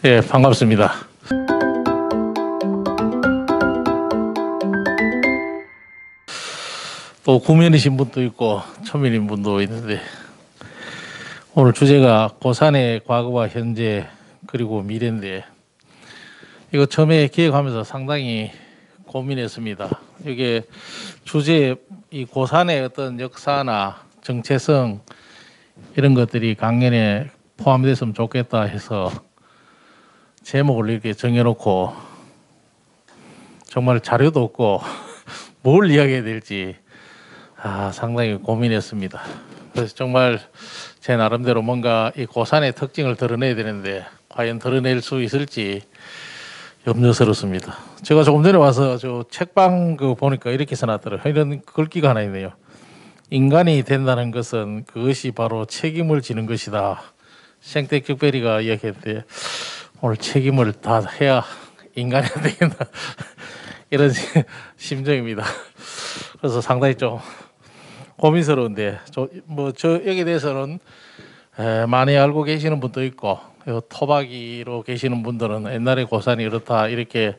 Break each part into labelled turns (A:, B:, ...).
A: 예, 반갑습니다. 또 구면이신 분도 있고 초면인 분도 있는데 오늘 주제가 고산의 과거와 현재 그리고 미래인데 이거 처음에 기획하면서 상당히 고민했습니다. 이게 주제 이 고산의 어떤 역사나 정체성 이런 것들이 강연에 포함됐으면 좋겠다 해서 제목을 이렇게 정해놓고 정말 자료도 없고 뭘 이야기해야 될지 상당히 고민했습니다. 그래서 정말 제 나름대로 뭔가 이 고산의 특징을 드러내야 되는데 과연 드러낼 수 있을지 염려스럽습니다. 제가 조금 전에 와서 저 책방 보니까 이렇게 써놨더라고요. 이런 글귀가 하나 있네요. 인간이 된다는 것은 그것이 바로 책임을 지는 것이다. 생텍쥐페리가 이야기했는데 오늘 책임을 다 해야 인간이 안 되겠나 이런 심정입니다. 그래서 상당히 좀 고민스러운데 저 여기에 대해서는 많이 알고 계시는 분도 있고 토박이로 계시는 분들은 옛날에 고산이 이렇다 이렇게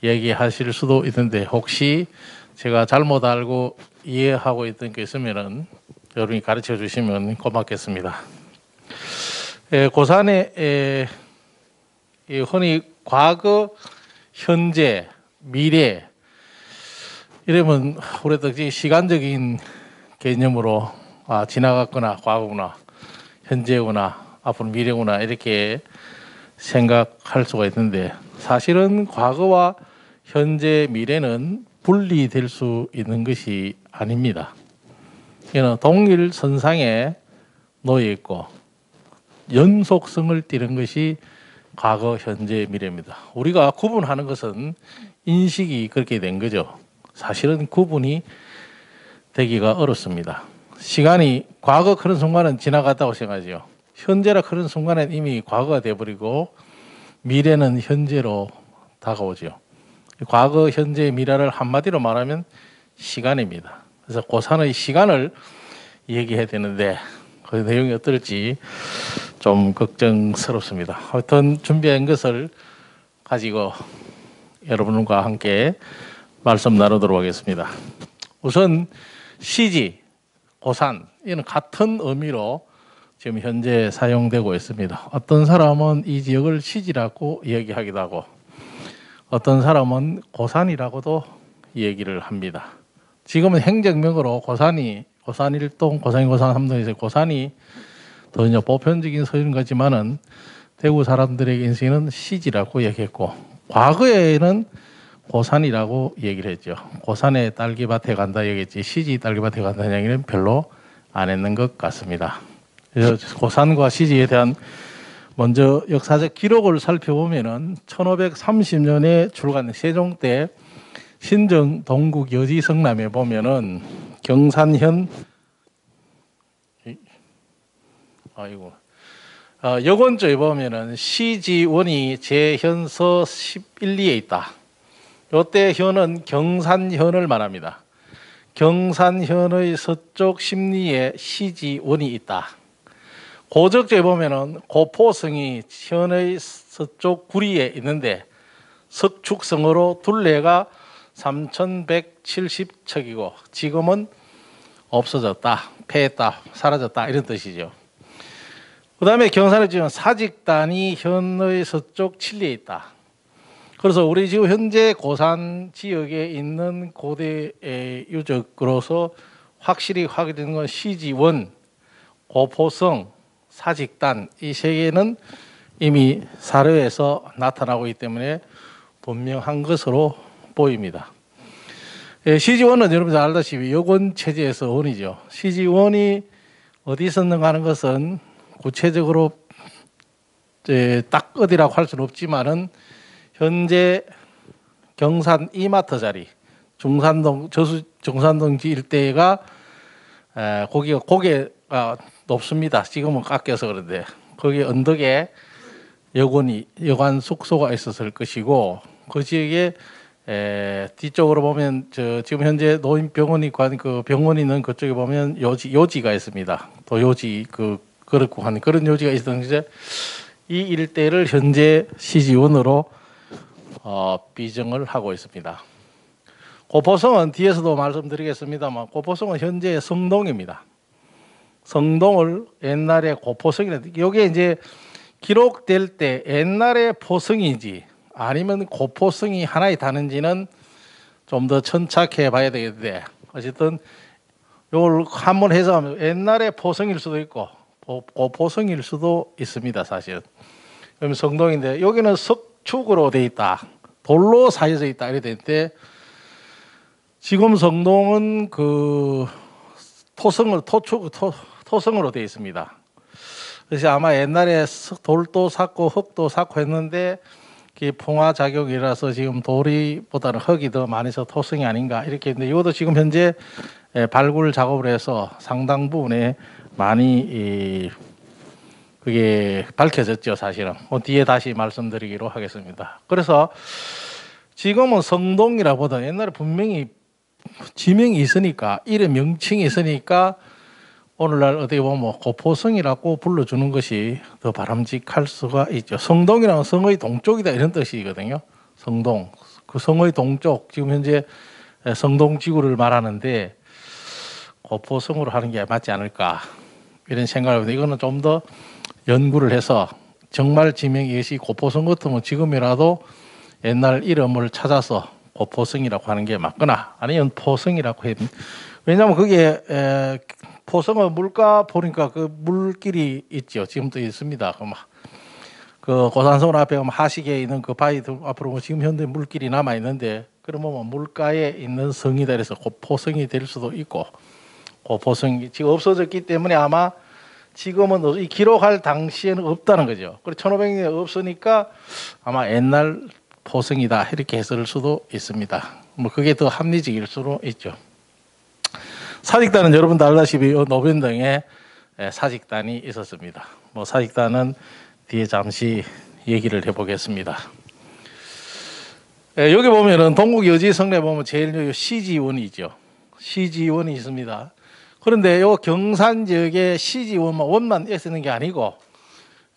A: 얘기하실 수도 있는데 혹시 제가 잘못 알고 이해하고 있던 게 있으면은 여러분이 가르쳐 주시면 고맙겠습니다. 고산에 흔히 과거, 현재, 미래 이러면 우리 시간적인 개념으로 지나갔거나 과거구나 현재구나 앞으로 미래구나 이렇게 생각할 수가 있는데 사실은 과거와 현재 미래는 분리될 수 있는 것이 아닙니다. 이는 동일선상에 놓여 있고 연속성을 띠는 것이 과거, 현재, 미래입니다. 우리가 구분하는 것은 인식이 그렇게 된 거죠. 사실은 구분이 되기가 어렵습니다. 시간이 과거 그런 순간은 지나갔다고 생각하죠. 현재라 그런 순간은 이미 과거가 되어버리고 미래는 현재로 다가오죠. 과거, 현재, 미래를 한마디로 말하면 시간입니다. 그래서 고산의 시간을 얘기해야 되는데 그 내용이 어떨지 좀 걱정스럽습니다. 하여튼 준비한 것을 가지고 여러분과 함께 말씀 나누도록 하겠습니다. 우선 시지, 고산 이는 같은 의미로 지금 현재 사용되고 있습니다. 어떤 사람은 이 지역을 시지라고 이야기하기도 하고 어떤 사람은 고산이라고도 얘기를 합니다. 지금은 행정명으로 고산일동, 고산 3동에서 고산이 더 이제 보편적인 소리인 거지만은 대구 사람들에게 인생은 시지라고 얘기했고 과거에는 고산이라고 얘기를 했죠. 고산에 딸기밭에 간다 얘기했지 시지 딸기밭에 간다는 얘기는 별로 안 했는 것 같습니다. 그래서 고산과 시지에 대한 먼저 역사적 기록을 살펴보면은 1530년에 출간 세종 때 신정 동국 여지 성남에 보면은 경산현 여권조에 보면은 시지원이 제현서 11리에 있다. 이때 현은 경산현을 말합니다. 경산현의 서쪽 십리에 시지원이 있다. 고적조에 보면은 고포성이 현의 서쪽 구리에 있는데 석축성으로 둘레가 3170척이고 지금은 없어졌다, 폐했다, 사라졌다 이런 뜻이죠. 그 다음에 경산에 지금 사직단이 현의 서쪽 칠리에 있다. 그래서 우리 지금 현재 고산 지역에 있는 고대의 유적으로서 확실히 확인되는 건 시지원, 고포성, 사직단 이 세 개는 이미 사료에서 나타나고 있기 때문에 분명한 것으로 보입니다. 시지원은 여러분들 알다시피 여권 체제에서 원이죠. 시지원이 어디 있었는가 하는 것은 구체적으로 딱 어디라고 할 수는 없지만은 현재 경산 이마트 자리, 중산동 정산동지 일대가 고개가 높습니다. 지금은 깎여서 그런데 거기 언덕에 여관 숙소가 있었을 것이고 그 지역에 뒤쪽으로 보면 지금 현재 노인병원이 그 병원이 있는 그쪽에 보면 요지가 있습니다. 또 요지 그렇고 한 그런 요지가 있었는데 이 일대를 현재 시지원으로 비정을 하고 있습니다. 고포성은 뒤에서도 말씀드리겠습니다만 고포성은 현재 성동입니다. 성동을 옛날에 고포성이라 여기에 이제 기록될 때 옛날에 포성인지 아니면 고포성이 하나에 다는지는 좀 더 천착해 봐야 되겠는데 어쨌든 이걸 한번 해석하면 옛날에 포성일 수도 있고 고포성일 수도 있습니다. 사실은. 그럼 성동인데 여기는 석축으로 돼 있다. 돌로 쌓여져 있다. 이렇게 되는데 지금 성동은 그 토성으로 되어 있습니다. 그래서 아마 옛날에 돌도 쌓고 흙도 쌓고 했는데 풍화 작용이라서 지금 돌이보다는 흙이 더 많이 서 토성이 아닌가 이렇게 했는데 이것도 지금 현재 발굴 작업을 해서 상당 부분에 많이 그게 밝혀졌죠. 사실은 뒤에 다시 말씀드리기로 하겠습니다. 그래서 지금은 성동이라보다 옛날에 분명히 지명이 있으니까 이름 명칭이 있으니까 오늘날 어떻게 보면 고포성이라고 불러주는 것이 더 바람직할 수가 있죠. 성동이라는 성의 동쪽이다 이런 뜻이거든요. 성동, 그 성의 동쪽 지금 현재 성동지구를 말하는데 고포성으로 하는 게 맞지 않을까 이런 생각을 합니다. 이거는 좀 더 연구를 해서 정말 지명이 이것이 고포성 같으면 지금이라도 옛날 이름을 찾아서 고포성이라고 하는 게 맞거나 아니면 포성이라고 해야 됩니다. 왜냐하면 그게 포성은 물가 보니까 그 물길이 있죠. 지금도 있습니다. 그 고산성 앞에 가면 하식에 있는 그 바위 앞으로 지금 현재 물길이 남아 있는데 그러면 물가에 있는 성이다 그래서 고포성이 될 수도 있고 고포성이 지금 없어졌기 때문에 아마 지금은 이 기록할 당시에는 없다는 거죠. 그리고 1500년에 없으니까 아마 옛날 포성이다 이렇게 해석할 수도 있습니다. 뭐 그게 더 합리적일 수도 있죠. 사직단은 여러분도 알다시피 노변동에 사직단이 있었습니다. 뭐 사직단은 뒤에 잠시 얘기를 해보겠습니다. 여기 보면은 동국 여지 성내 보면 제일 시지원이죠. 시지원이 있습니다. 그런데 요 경산 지역에 시지원만 원만 있는 게 아니고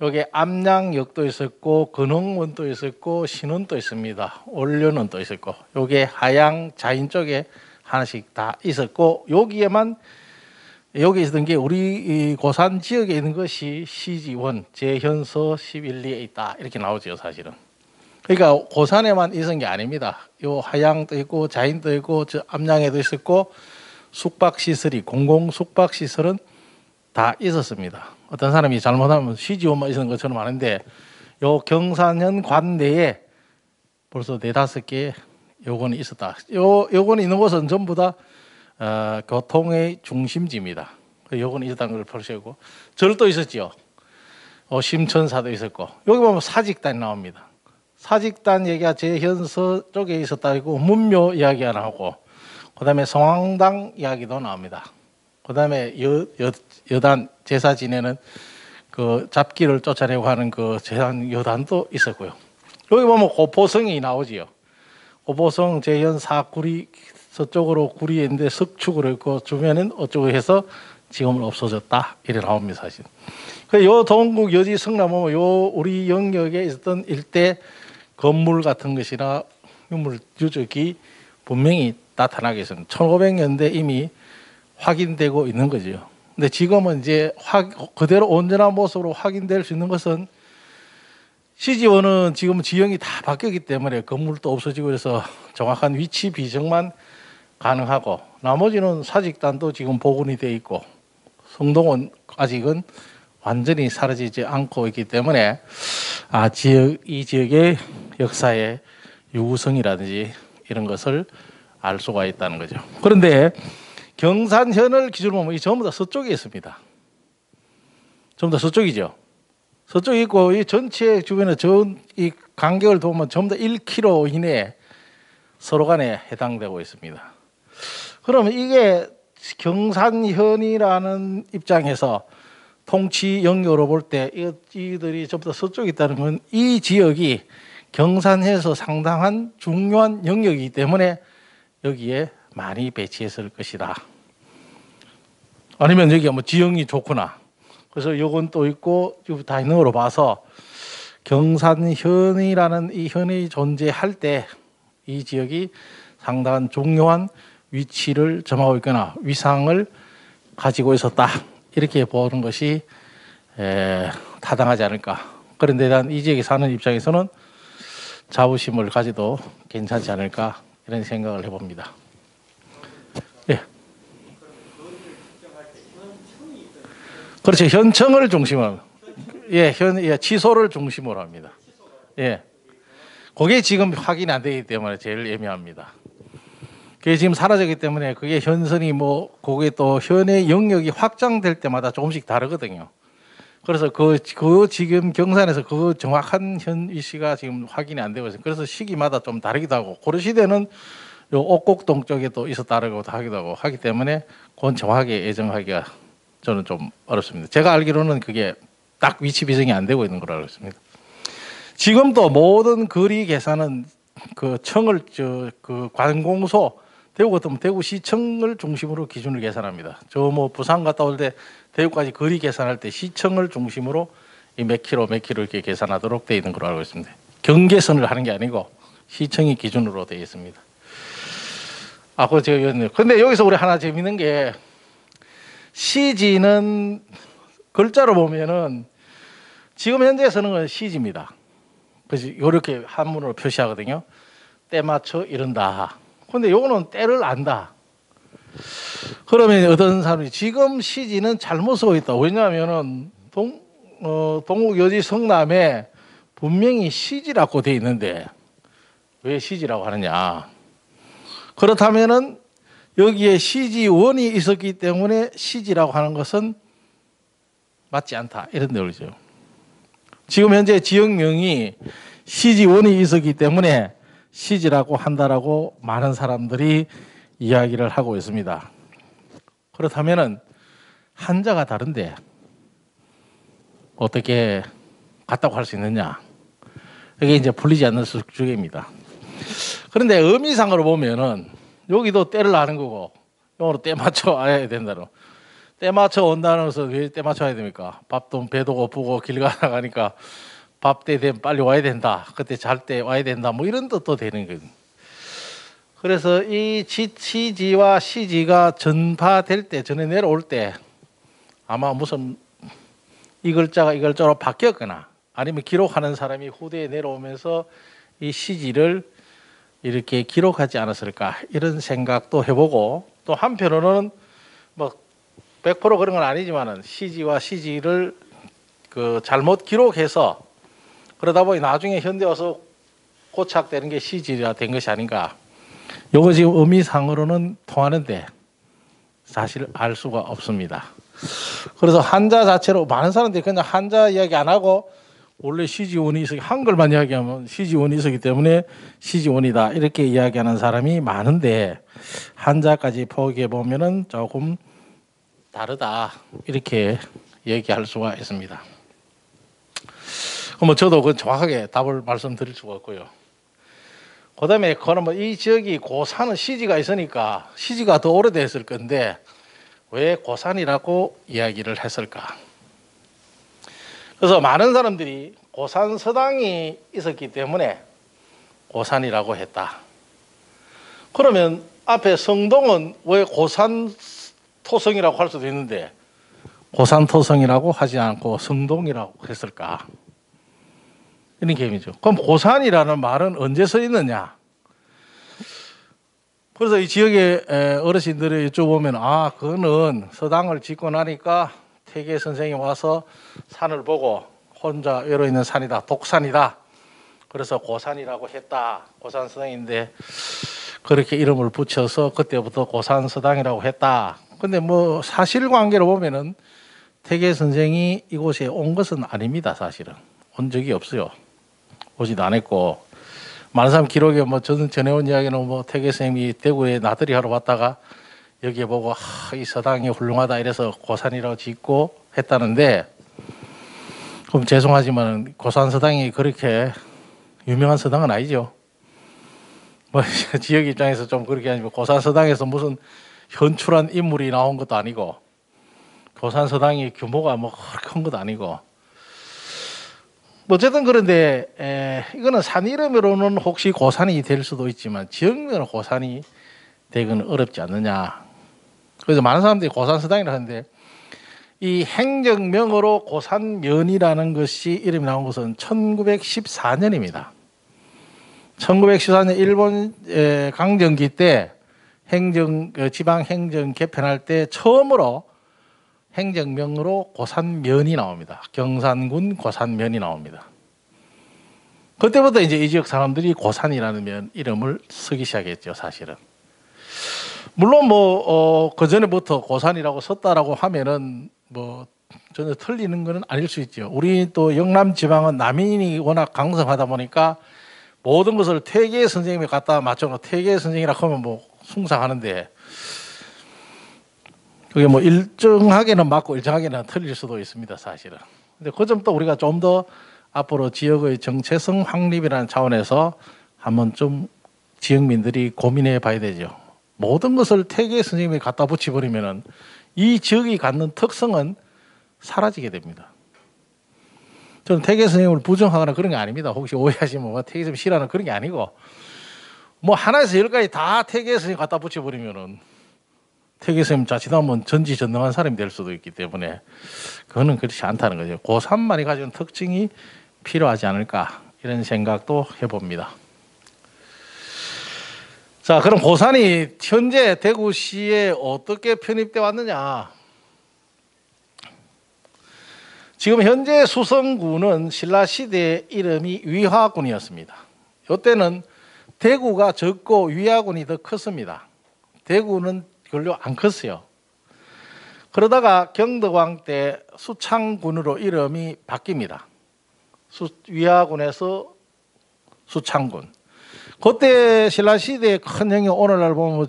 A: 여기 암양역도 있었고 근흥원도 있었고 신원도 있습니다. 올려는 또 있었고 여기 하양 자인 쪽에 하나씩 다 있었고 여기에만 여기 있었던 게 우리 고산 지역에 있는 것이 시지원 제현서 11리에 있다 이렇게 나오죠. 사실은. 그러니까 고산에만 있은 게 아닙니다. 요 하양도 있고 자인도 있고 저 암양에도 있었고 숙박시설이 공공 숙박시설은 다 있었습니다. 어떤 사람이 잘못하면 시지원만 있는 것처럼 아는데 요 경산현 관내에 벌써 4-5개 요건이 있었다. 요건이 있는 곳은 전부 다 교통의 중심지입니다. 요건이 있었다는 걸 보시고 절도 있었죠. 심천사도 있었고 여기 보면 사직단이 나옵니다. 사직단 얘기가 제현서 쪽에 있었다고 문묘 이야기가 나오고 그다음에 성황당 이야기도 나옵니다. 그다음에 여단 제사 지내는 그 잡기를 쫓아내고 하는 그 제단 여단도 있었고요. 여기 보면 고포성이 나오지요. 고포성 제현 사구리 서쪽으로 구리에 있는데 석축으로 있고 주변은 어쩌고 해서 지금은 없어졌다 이래 나옵니다. 사실. 요 동국 여지 성남 보면 요 우리 영역에 있었던 일대 건물 같은 것이나 유물 유적이 분명히 나타나게 있습니다. 1500년대 이미 확인되고 있는 거죠. 근데 지금은 이제 그대로 온전한 모습으로 확인될 수 있는 것은 시지원은 지금 지형이 다 바뀌었기 때문에 건물도 없어지고 그래서 정확한 위치 비정만 가능하고 나머지는 사직단도 지금 복원이 돼 있고 성동은 아직은 완전히 사라지지 않고 있기 때문에 이 지역의 역사의 유구성이라든지 이런 것을 알 수가 있다는 거죠. 그런데 경산현을 기준으로 보면 이 전부 다 서쪽에 있습니다. 전부 다 서쪽이죠. 서쪽에 있고 이 전체 주변에 이 간격을 보면 전부 다 1km 이내에 서로 간에 해당되고 있습니다. 그러면 이게 경산현이라는 입장에서 통치 영역으로 볼 때 이들이 전부 다 서쪽에 있다는 건 이 지역이 경산에서 상당한 중요한 영역이기 때문에 여기에 많이 배치했을 것이다. 아니면 여기가 뭐 지형이 좋구나. 그래서 요건 또 있고 다 있는 걸로 봐서 경산현이라는 이 현이 존재할 때 이 지역이 상당한 중요한 위치를 점하고 있거나 위상을 가지고 있었다. 이렇게 보는 것이 타당하지 않을까. 그런데 난 이 지역에 사는 입장에서는 자부심을 가져도 괜찮지 않을까 이런 생각을 해봅니다. 예. 그렇죠. 현청을 중심으로. 취소를 중심으로 합니다. 예. 그게 지금 확인이 안 되기 때문에 제일 애매합니다. 그게 지금 사라졌기 때문에 그게 현선이 그게 또 현의 영역이 확장될 때마다 조금씩 다르거든요. 그래서 그 지금 경산에서 그 정확한 현 위치가 지금 확인이 안 되고 있어요. 그래서 시기마다 좀 다르기도 하고 고려 시대는 요 옥곡동 쪽에 또 있었다고 하기도 하고 하기 때문에 그건 정확하게 예정하기가 저는 좀 어렵습니다. 제가 알기로는 그게 딱 위치 비정이 안 되고 있는 걸로 알고 있습니다. 지금도 모든 거리 계산은 그 청을 그 관공서 대구 같으면 대구시청을 중심으로 기준을 계산합니다. 저 부산 갔다 올 때 대구까지 거리 계산할 때 시청을 중심으로 이 몇 킬로 이렇게 계산하도록 되어 있는 걸로 알고 있습니다. 경계선을 하는 게 아니고 시청이 기준으로 되어 있습니다. 그거 제가 이었네요. 근데 여기서 우리 하나 재밌는 게 시지는 글자로 보면은 지금 현재 쓰는 시지입니다. 그래서 이렇게 한문으로 표시하거든요. 때 맞춰 이른다. 근데 요거는 때를 안다. 그러면 어떤 사람이 지금 시지는 잘못 쓰고 있다. 왜냐하면은 동국 여지 성남에 분명히 시지라고 돼 있는데 왜 시지라고 하느냐? 그렇다면은 여기에 시지원이 있었기 때문에 시지라고 하는 것은 맞지 않다. 이런 내용이죠. 지금 현재 지역명이 시지원이 있었기 때문에 시지라고 한다라고 많은 사람들이 이야기를 하고 있습니다. 그렇다면은 한자가 다른데 어떻게 같다고 할 수 있느냐? 이게 이제 풀리지 않는 숙주입니다. 그런데 의미상으로 보면은 여기도 때를 아는 거고 영어로 때 맞춰 와야 된다는. 때 맞춰 온다는 것은 왜 때 맞춰야 됩니까? 밥도 배도 고프고 길 가다가니까 밥 때 되면 빨리 와야 된다. 그때 잘 때 와야 된다. 이런 뜻도 되는 거예요. 그래서 이 시지와 시지가 전파될 때, 전에 내려올 때 아마 무슨 이 글자가 이 글자로 바뀌었거나 아니면 기록하는 사람이 후대에 내려오면서 이 시지를 이렇게 기록하지 않았을까 이런 생각도 해보고 또 한편으로는 100% 그런 건 아니지만은 시지와 시지를 잘못 기록해서 그러다 보니 나중에 현대 와서 고착되는 게 시지가 된 것이 아닌가. 요거 지금 의미상으로는 통하는데 사실 알 수가 없습니다. 그래서 한자 자체로 많은 사람들이 그냥 한자 이야기 안 하고 원래 시지원이 있어 한글만 이야기하면 시지원이 있었기 때문에 시지원이다 이렇게 이야기하는 사람이 많은데 한자까지 포기해 보면은 조금 다르다 이렇게 얘기할 수가 있습니다. 그럼 저도 그 정확하게 답을 말씀드릴 수가 없고요. 그다음에 그러면 이 지역이 고산은 시지가 있으니까 시지가 더 오래됐을 건데 왜 고산이라고 이야기를 했을까? 그래서 많은 사람들이 고산 서당이 있었기 때문에 고산이라고 했다. 그러면 앞에 성동은 왜 고산 토성이라고 할 수도 있는데 고산 토성이라고 하지 않고 성동이라고 했을까? 이런 개념이죠. 그럼 고산이라는 말은 언제 써 있느냐? 그래서 이 지역의 어르신들이 여쭤보면 그거는 서당을 짓고 나니까 태계 선생이 와서 산을 보고 혼자 외로 있는 산이다. 독산이다. 그래서 고산이라고 했다. 고산 서당인데 그렇게 이름을 붙여서 그때부터 고산 서당이라고 했다. 근데 사실관계로 보면은 태계 선생이 이곳에 온 것은 아닙니다. 사실은 온 적이 없어요. 오지도 않았고 많은 사람 기록에 저는 전해온 이야기는 태계 선생님이 대구에 나들이 하러 왔다가 여기에 보고 이 서당이 훌륭하다 이래서 고산이라고 짓고 했다는데 그럼 죄송하지만 고산 서당이 그렇게 유명한 서당은 아니죠. 지역 입장에서 좀 그렇게 아니고 고산 서당에서 무슨 현출한 인물이 나온 것도 아니고 고산 서당이 규모가 큰 것도 아니고 뭐 어쨌든 그런데 이거는 산 이름으로는 혹시 고산이 될 수도 있지만 지역명으로 고산이 되기는 어렵지 않느냐. 그래서 많은 사람들이 고산서당이라 하는데 이 행정명으로 고산면이라는 것이 이름이 나온 것은 1914년입니다. 1914년 일본 강점기 때 지방 행정 개편할 때 처음으로 행정명으로 고산면이 나옵니다. 경산군 고산면이 나옵니다. 그때부터 이제 이 지역 사람들이 고산이라는 면 이름을 쓰기 시작했죠, 사실은. 물론 그 전에부터 고산이라고 썼다라고 하면은 뭐 전혀 틀리는 것은 아닐 수 있죠. 우리 또 영남 지방은 남인이 워낙 강성하다 보니까 모든 것을 퇴계 선생님이 갖다 맞춰놓고 퇴계 선생이라고 하면 뭐 숭상하는데 그게 뭐 일정하게는 맞고 일정하게는 틀릴 수도 있습니다, 사실은. 근데 그 점도 우리가 좀 더 앞으로 지역의 정체성 확립이라는 차원에서 한번 좀 지역민들이 고민해 봐야 되죠. 모든 것을 퇴계 선생님이 갖다 붙여버리면은 이 지역이 갖는 특성은 사라지게 됩니다. 저는 퇴계 선생님을 부정하거나 그런 게 아닙니다. 혹시 오해하시면 퇴계 선생님 싫어하는 그런 게 아니고 뭐 하나에서 열까지 다 퇴계 선생님 갖다 붙여버리면은 퇴계 선생님 자칫하면 전지전능한 사람이 될 수도 있기 때문에 그거는 그렇지 않다는 거죠. 고3만이 가지는 특징이 필요하지 않을까 이런 생각도 해봅니다. 자, 그럼 고산이 현재 대구시에 어떻게 편입돼 왔느냐? 지금 현재 수성구는 신라시대 이름이 위화군이었습니다. 이때는 대구가 적고 위화군이 더 컸습니다. 대구는 별로 안 컸어요. 그러다가 경덕왕 때 수창군으로 이름이 바뀝니다. 위화군에서 수창군. 그때 신라시대의 큰 형이 오늘날 보면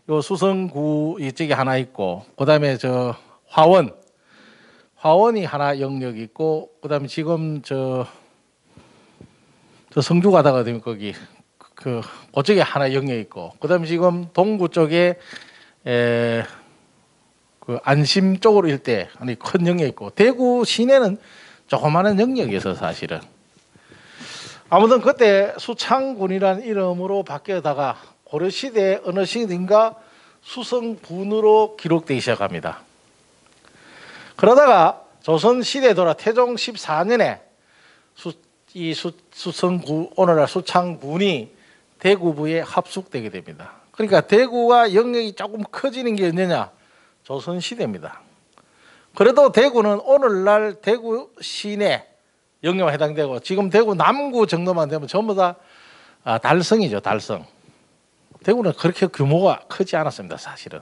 A: 요 수성구 이쪽에 하나 있고, 그 다음에 화원이 하나 영역 있고, 그 다음에 지금 저 성주 가다가 되면 거기 그쪽에 하나 영역 있고, 그 다음에 지금 동구 쪽에 그 안심 쪽으로 일대 아니 큰 영역 있고, 대구 시내는 조그마한 영역이어서 사실은. 아무튼 그때 수창군이라는 이름으로 바뀌어다가 고려시대 어느 시대인가 수성군으로 기록되기 시작합니다. 그러다가 조선시대 돌아 태종 14년에 수성구 오늘날 수창군이 대구부에 합숙되게 됩니다. 그러니까 대구가 영역이 조금 커지는 게 언제냐? 조선시대입니다. 그래도 대구는 오늘날 대구 시내 영역에 해당되고 지금 대구 남구 정도만 되면 전부 다 달성이죠. 달성. 대구는 그렇게 규모가 크지 않았습니다. 사실은.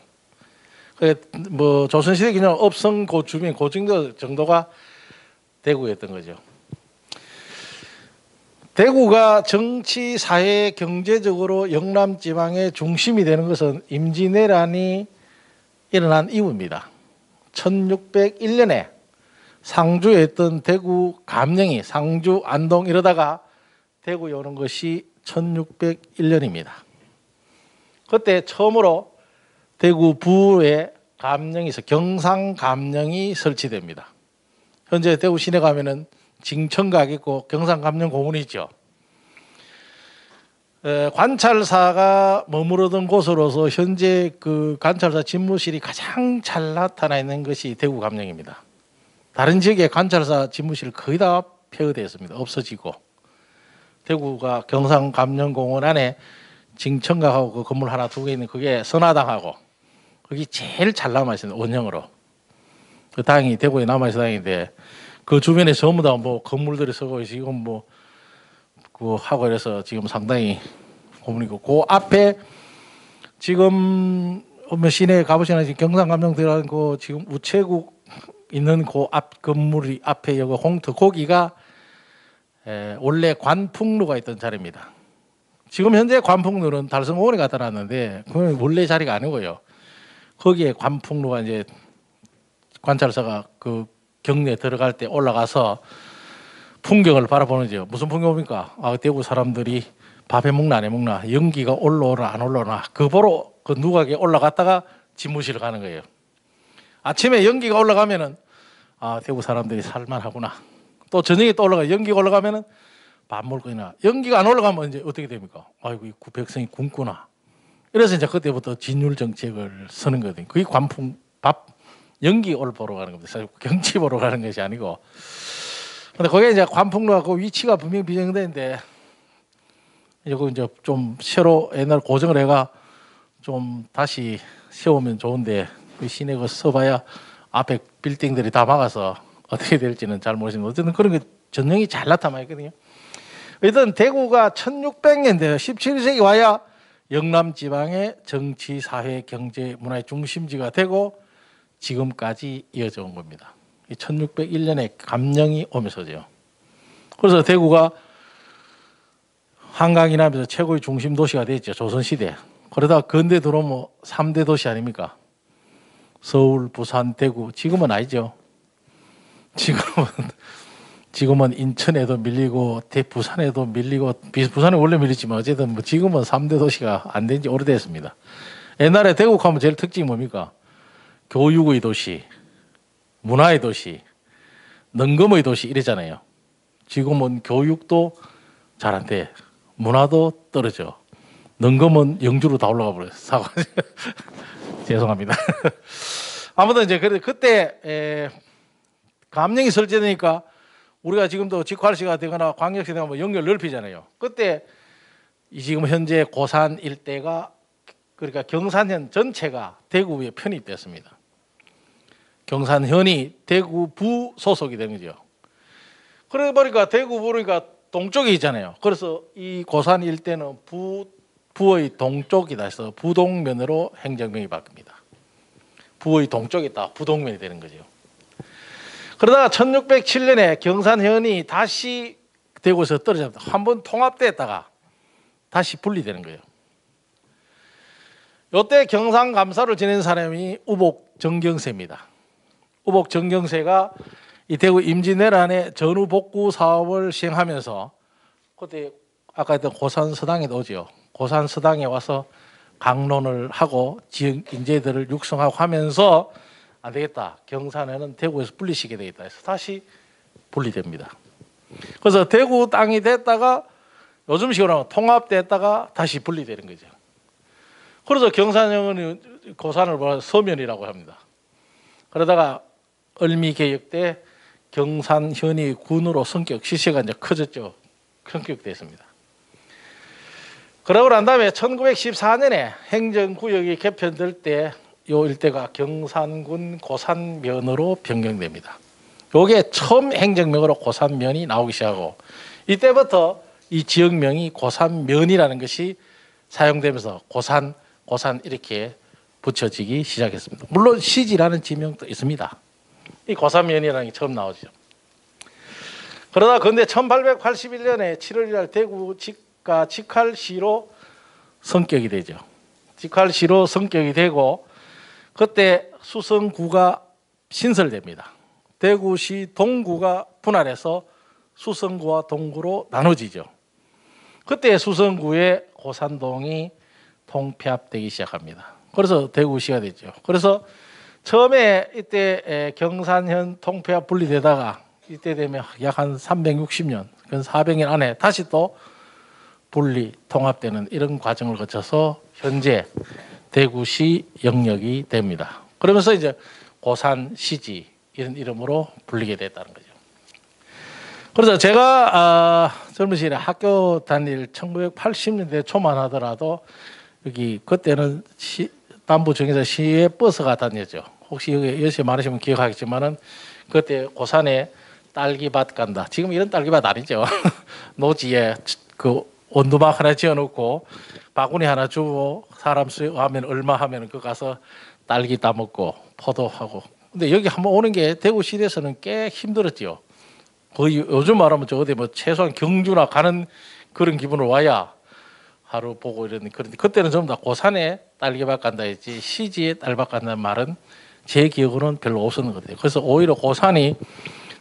A: 뭐 조선시대 기념 업성 그 주민 그 정도가 대구였던 거죠. 대구가 정치, 사회, 경제적으로 영남 지방의 중심이 되는 것은 임진왜란이 일어난 이후입니다. 1601년에 상주에 있던 대구 감령이 상주, 안동 이러다가 대구에 오는 것이 1601년입니다. 그때 처음으로 대구 부에 감령에서 경상 감령이 설치됩니다. 현재 대구 시내 가면은 징천각 있고 경상 감령 고문이 있죠. 관찰사가 머무르던 곳으로서 현재 그 관찰사 집무실이 가장 잘 나타나 있는 것이 대구 감령입니다. 다른 지역의 관찰사 집무실 거의 다 폐허되었습니다. 없어지고 대구가 경상 감령공원 안에 징천각하고 그 건물 하나 두 개 있는 그게 선화당하고 거기 제일 잘 남아 있습니다. 원형으로. 그 당이 대구에 남아 있어 당인데 그 주변에 전부 다 뭐 건물들이 서고 지금 뭐 그 하고 이래서 지금 상당히 고문이고 그 앞에 지금 시내에 가보시나 지금 경상감정 들어간 그 지금 우체국 있는 그 앞 건물이 앞에 여기 홍터 거기가 원래 관풍로가 있던 자리입니다. 지금 현재 관풍로는 달성공원에 갖다 놨는데 그건 원래 자리가 아니고요. 거기에 관풍로가 이제 관찰사가 그 경내에 들어갈 때 올라가서 풍경을 바라보는죠. 무슨 풍경입니까? 대구 사람들이 밥에 먹나 안 해 먹나, 연기가 올라오나 안 올라오나 그 보러 그 누각에 올라갔다가 집무실을 가는 거예요. 아침에 연기가 올라가면은 대구 사람들이 살만하구나. 또 저녁에 또 올라가 연기가 올라가면은 밥 먹을 거냐. 연기가 안 올라가면 이제 어떻게 됩니까? 아이고 이 백성이 굶구나. 이래서 이제 그때부터 진율 정책을 쓰는 거거든요. 그게 관풍 밥 연기 올 보러 가는 겁니다. 사실 경치 보러 가는 것이 아니고. 근데 거기에 이제 관풍로하고 위치가 분명히 비정되는데 이거 이제 좀 새로 옛날 고정을 해가 좀 다시 세우면 좋은데 그 시내 그 써봐야 앞에 빌딩들이 다 막아서 어떻게 될지는 잘 모르지만 어쨌든 그런 게 전형이 잘 나타나 있거든요. 일단 대구가 1600년대 17세기 와야 영남 지방의 정치, 사회, 경제, 문화의 중심지가 되고 지금까지 이어져 온 겁니다. 1601년에 감령이 오면서죠. 그래서 대구가 한강 이남에서 최고의 중심 도시가 됐죠. 조선시대. 그러다 근대 들어오면 3대 도시 아닙니까? 서울, 부산, 대구. 지금은 아니죠. 지금은 인천에도 밀리고 부산에도 밀리고 부산에 원래 밀리지만 어쨌든 뭐 지금은 3대 도시가 안 된 지 오래됐습니다. 옛날에 대구하면 제일 특징이 뭡니까? 교육의 도시, 문화의 도시, 능검의 도시 이랬잖아요. 지금은 교육도 잘 안 돼. 문화도 떨어져. 능검은 영주로 다 올라가 버렸어요. 사과. 죄송합니다. 아무튼 이제 그때 감령이 설치되니까 우리가 지금도 직활시가 되거나 광역시가 되면 연결 넓히잖아요. 그때 지금 현재 고산 일대가 그러니까 경산현 전체가 대구에 편입됐습니다. 경산현이 대구부 소속이 된 거죠. 그래 보니까 대구부 그러니까 동쪽에 있잖아요. 그래서 이 고산 일대는 부의 동쪽이다 해서 부동면으로 행정명이 바뀝니다. 부의 동쪽에 있다 부동면이 되는 거죠. 그러다가 1607년에 경산현이 다시 대구에서 떨어졌다. 한번 통합됐다가 다시 분리되는 거예요. 이때 경상감사를 지낸 사람이 우복 정경세입니다. 우복 정경세가 이 대구 임진왜란의 전후복구 사업을 시행하면서 그때 아까 했던 고산서당에 오죠. 고산서당에 와서 강론을 하고 지역 인재들을 육성하고 하면서 안 되겠다. 경산에는 대구에서 분리시게 되겠다 해서 다시 분리됩니다. 그래서 대구 땅이 됐다가 요즘식으로 하면 통합됐다가 다시 분리되는 거죠. 그래서 경산형은 고산을 서면이라고 합니다. 그러다가 을미개혁 때 경산현이 군으로 시세가 이제 커졌죠. 성격됐습니다. 그러고 난 다음에 1914년에 행정구역이 개편될 때 이 일대가 경산군 고산면으로 변경됩니다. 이게 처음 행정명으로 고산면이 나오기 시작하고 이때부터 이 지역명이 고산면이라는 것이 사용되면서 고산 이렇게 붙여지기 시작했습니다. 물론 시지라는 지명도 있습니다. 이 고산면이라는 게 처음 나오죠. 그러다 근데 1881년에 7월 1일 대구가 직할시로 성격이 되죠. 직할시로 성격이 되고 그때 수성구가 신설됩니다. 대구시 동구가 분할해서 수성구와 동구로 나눠지죠. 그때 수성구의 고산동이 통폐합되기 시작합니다. 그래서 대구시가 됐죠. 그래서 처음에 이때 경산현 통폐합 분리되다가 이때 되면 약 한 360년, 그 400년 안에 다시 또 분리 통합되는 이런 과정을 거쳐서 현재 대구시 영역이 됩니다. 그러면서 이제 고산시지 이런 이름으로 불리게 됐다는 거죠. 그래서 제가 젊은 시절에 학교 다닐 1980년대 초만 하더라도 여기 그때는 남부 정에서 시외 버스가 다녔죠. 혹시 여기 여기서 많으시면 기억하겠지만은 그때 고산에 딸기밭 간다. 지금 이런 딸기밭 아니죠. 노지에 그 온두막 하나 지어놓고 바구니 하나 주고 사람 수하면 얼마 하면 그 가서 딸기 따먹고 포도하고. 근데 여기 한번 오는 게 대구시에서는 꽤 힘들었지요. 거의 요즘 말하면 저 어디 뭐 최소한 경주나 가는 그런 기분으로 와야 하루 보고 이런 그런데 그때는 전부 다 고산에 딸기밭 간다 했지 시지에 딸밭 간다는 말은 제 기억으로는 별로 없었는 것 같아요. 그래서 오히려 고산이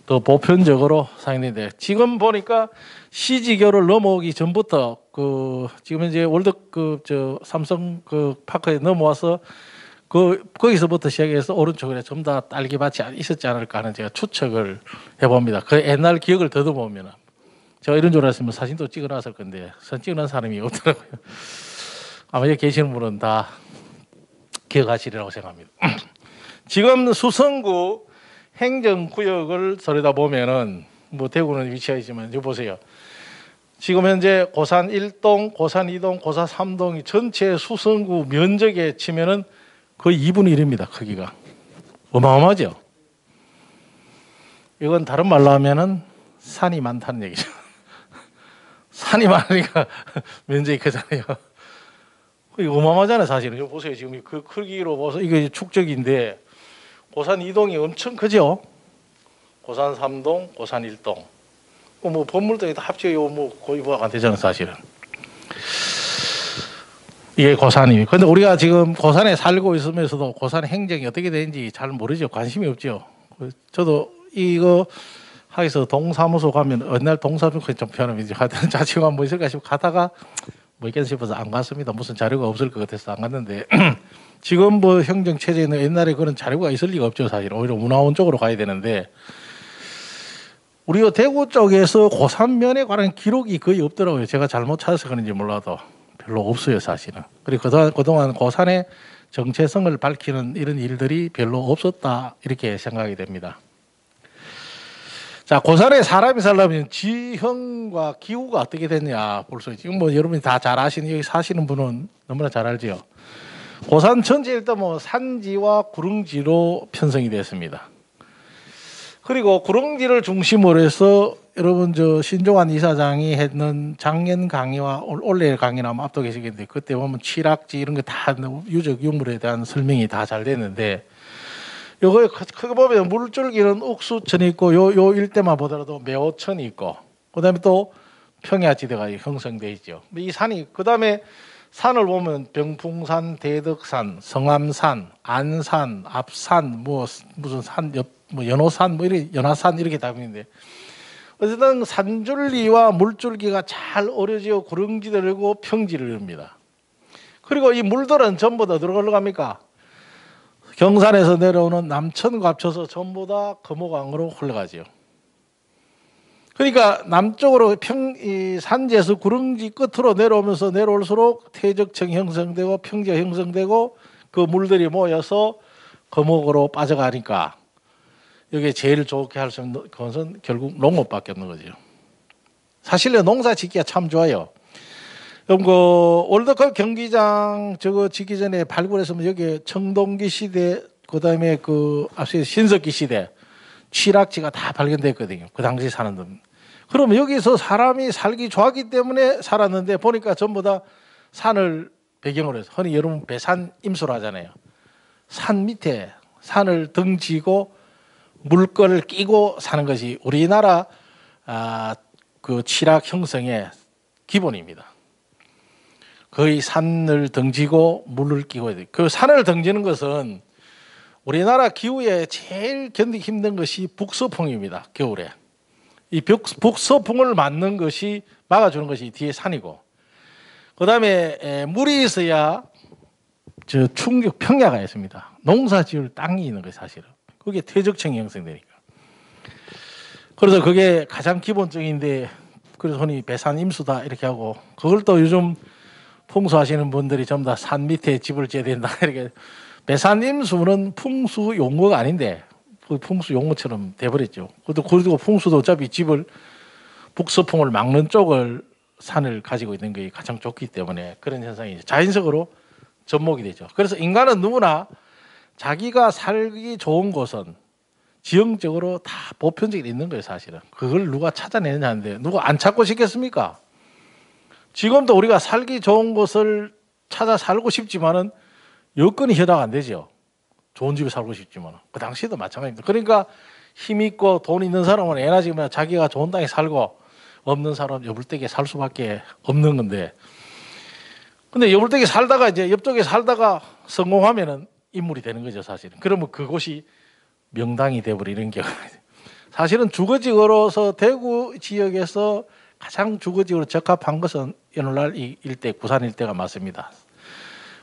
A: 더 보편적으로 사용되는데 지금 보니까 시지교를 넘어오기 전부터 그 지금 이제 월드컵 저 삼성 그 파크에 넘어와서 거기서부터 시작해서 오른쪽에 전부 다 딸기밭이 있었지 않을까 하는 제가 추측을 해봅니다. 그 옛날 기억을 더듬으면 제가 이런 줄 알았으면 사진도 찍어놨을 건데 사진 찍어놓은 사람이 없더라고요. 아마 여기 계시는 분은 다 기억하시리라고 생각합니다. 지금 수성구 행정구역을 들여다보면은 뭐 대구는 위치가 있지만 여기 보세요. 지금 현재 고산 1동, 고산 2동, 고산 3동이 전체 수성구 면적에 치면은 거의 2분의 1입니다. 크기가. 어마어마하죠. 이건 다른 말로 하면은 산이 많다는 얘기죠. 산이 많으니까 면적이 크잖아요. 이거 어마어마하잖아요, 사실은. 이거 보세요. 지금 그 크기로 봐서 이게 축적인데 고산 2동이 엄청 크죠. 고산 3동, 고산 1동. 뭐 건물들이 다 합치고 뭐 거의 뭐가 안 되잖아요, 사실은. 이게 고산이에요. 근데 우리가 지금 고산에 살고 있으면서도 고산 행정이 어떻게 되는지 잘 모르죠. 관심이 없죠. 저도 이거 하기서 동사무소 가면 옛날 동사무소 좀 편합니다. 하여튼 자취관 뭐 있을까 싶어 가다가 뭐 있겠나 싶어서 안 갔습니다. 무슨 자료가 없을 것 같아서 안 갔는데 지금 뭐 행정 체제는 옛날에 그런 자료가 있을 리가 없죠. 사실 오히려 문화원 쪽으로 가야 되는데 우리가 대구 쪽에서 고산면에 관한 기록이 거의 없더라고요. 제가 잘못 찾아서 그런지 몰라도 별로 없어요, 사실은. 그리고 그동안 고산의 정체성을 밝히는 이런 일들이 별로 없었다 이렇게 생각이 됩니다. 자, 고산에 사람이 살려면 지형과 기후가 어떻게 됐냐 볼 수 있죠. 지금 뭐 여러분이 다 잘 아시는 여기 사시는 분은 너무나 잘 알죠. 고산 전체 일단 뭐 산지와 구릉지로 편성이 됐습니다. 그리고 구릉지를 중심으로 해서 여러분 저 신종환 이사장이 했는 작년 강의와 올해 강의나 앞도 계시겠는데 그때 보면 취락지 이런 거 다 유적 유물에 대한 설명이 다 잘 됐는데 요거 크게 보면 물줄기는 옥수천이 있고 요 일대만 보더라도 매호천이 있고 그다음에 또 평야지대가 형성돼 있죠. 이 산이 그다음에 산을 보면 병풍산, 대덕산, 성암산, 안산, 앞산, 뭐 무슨 산, 뭐 연호산, 뭐 이렇게 연화산 이렇게 다 있는데 어쨌든 산줄기와 물줄기가 잘 어우러져 구릉지를 이루고 평지를 이룹니다. 그리고 이 물들은 전부 다 어디로 갑니까? 경산에서 내려오는 남천과 합쳐서 전부 다 금호강으로 흘러가죠. 그러니까 남쪽으로 이 산지에서 구릉지 끝으로 내려오면서 내려올수록 퇴적층이 형성되고 평지가 형성되고 그 물들이 모여서 금옥으로 빠져가니까 여기에 제일 좋게 할 수 있는 것은 결국 농업밖에 없는 거죠. 사실 농사 짓기가 참 좋아요. 그럼 그 월드컵 경기장 저거 짓기 전에 발굴했으면 여기 청동기 시대 그다음에 그 앞서 신석기 시대 취락지가 다 발견됐거든요. 그 당시 사는 분. 그러면 여기서 사람이 살기 좋았기 때문에 살았는데 보니까 전부 다 산을 배경으로 해서 흔히 여러분 배산 임수로 하잖아요. 산 밑에 산을 등지고 물건을 끼고 사는 것이 우리나라 그 취락 형성의 기본입니다. 거의 산을 등지고 물을 끼고 그 산을 등지는 것은 우리나라 기후에 제일 견디기 힘든 것이 북서풍입니다. 겨울에 이 북서풍을 막는 것이 막아주는 것이 뒤에 산이고 그 다음에 물이 있어야 저 충격 평야가 있습니다. 농사지을 땅이 있는 거예요. 사실은 그게 퇴적층이 형성되니까. 그래서 그게 가장 기본적인데 그래서 흔히 배산 임수다 이렇게 하고 그걸 또 요즘 풍수하시는 분들이 전부 다 산 밑에 집을 지어야 된다 이렇게. 배산 임수는 풍수 용어가 아닌데 풍수 용어처럼 돼버렸죠. 그리고 풍수도 어차피 집을 북서풍을 막는 쪽을 산을 가지고 있는 게 가장 좋기 때문에 그런 현상이 자연적으로 접목이 되죠. 그래서 인간은 누구나 자기가 살기 좋은 곳은 지형적으로 다 보편적으로 있는 거예요. 사실은 그걸 누가 찾아내느냐 하는데 누가 안 찾고 싶겠습니까? 지금도 우리가 살기 좋은 곳을 찾아 살고 싶지만은 여건이 허락 안 되죠. 좋은 집에 살고 싶지만 그 당시에도 마찬가지입니다. 그러니까 힘 있고 돈 있는 사람은 애나 지금 자기가 좋은 땅에 살고 없는 사람은 여불대기에 살 수밖에 없는 건데 근데 여불대기에 살다가 이제 옆쪽에 살다가 성공하면은 인물이 되는 거죠. 사실은. 그러면 그곳이 명당이 되어버리는 경우 사실은 주거지로서 대구 지역에서 가장 주거지로 적합한 것은 오늘날 이 일대 구산 일대가 맞습니다.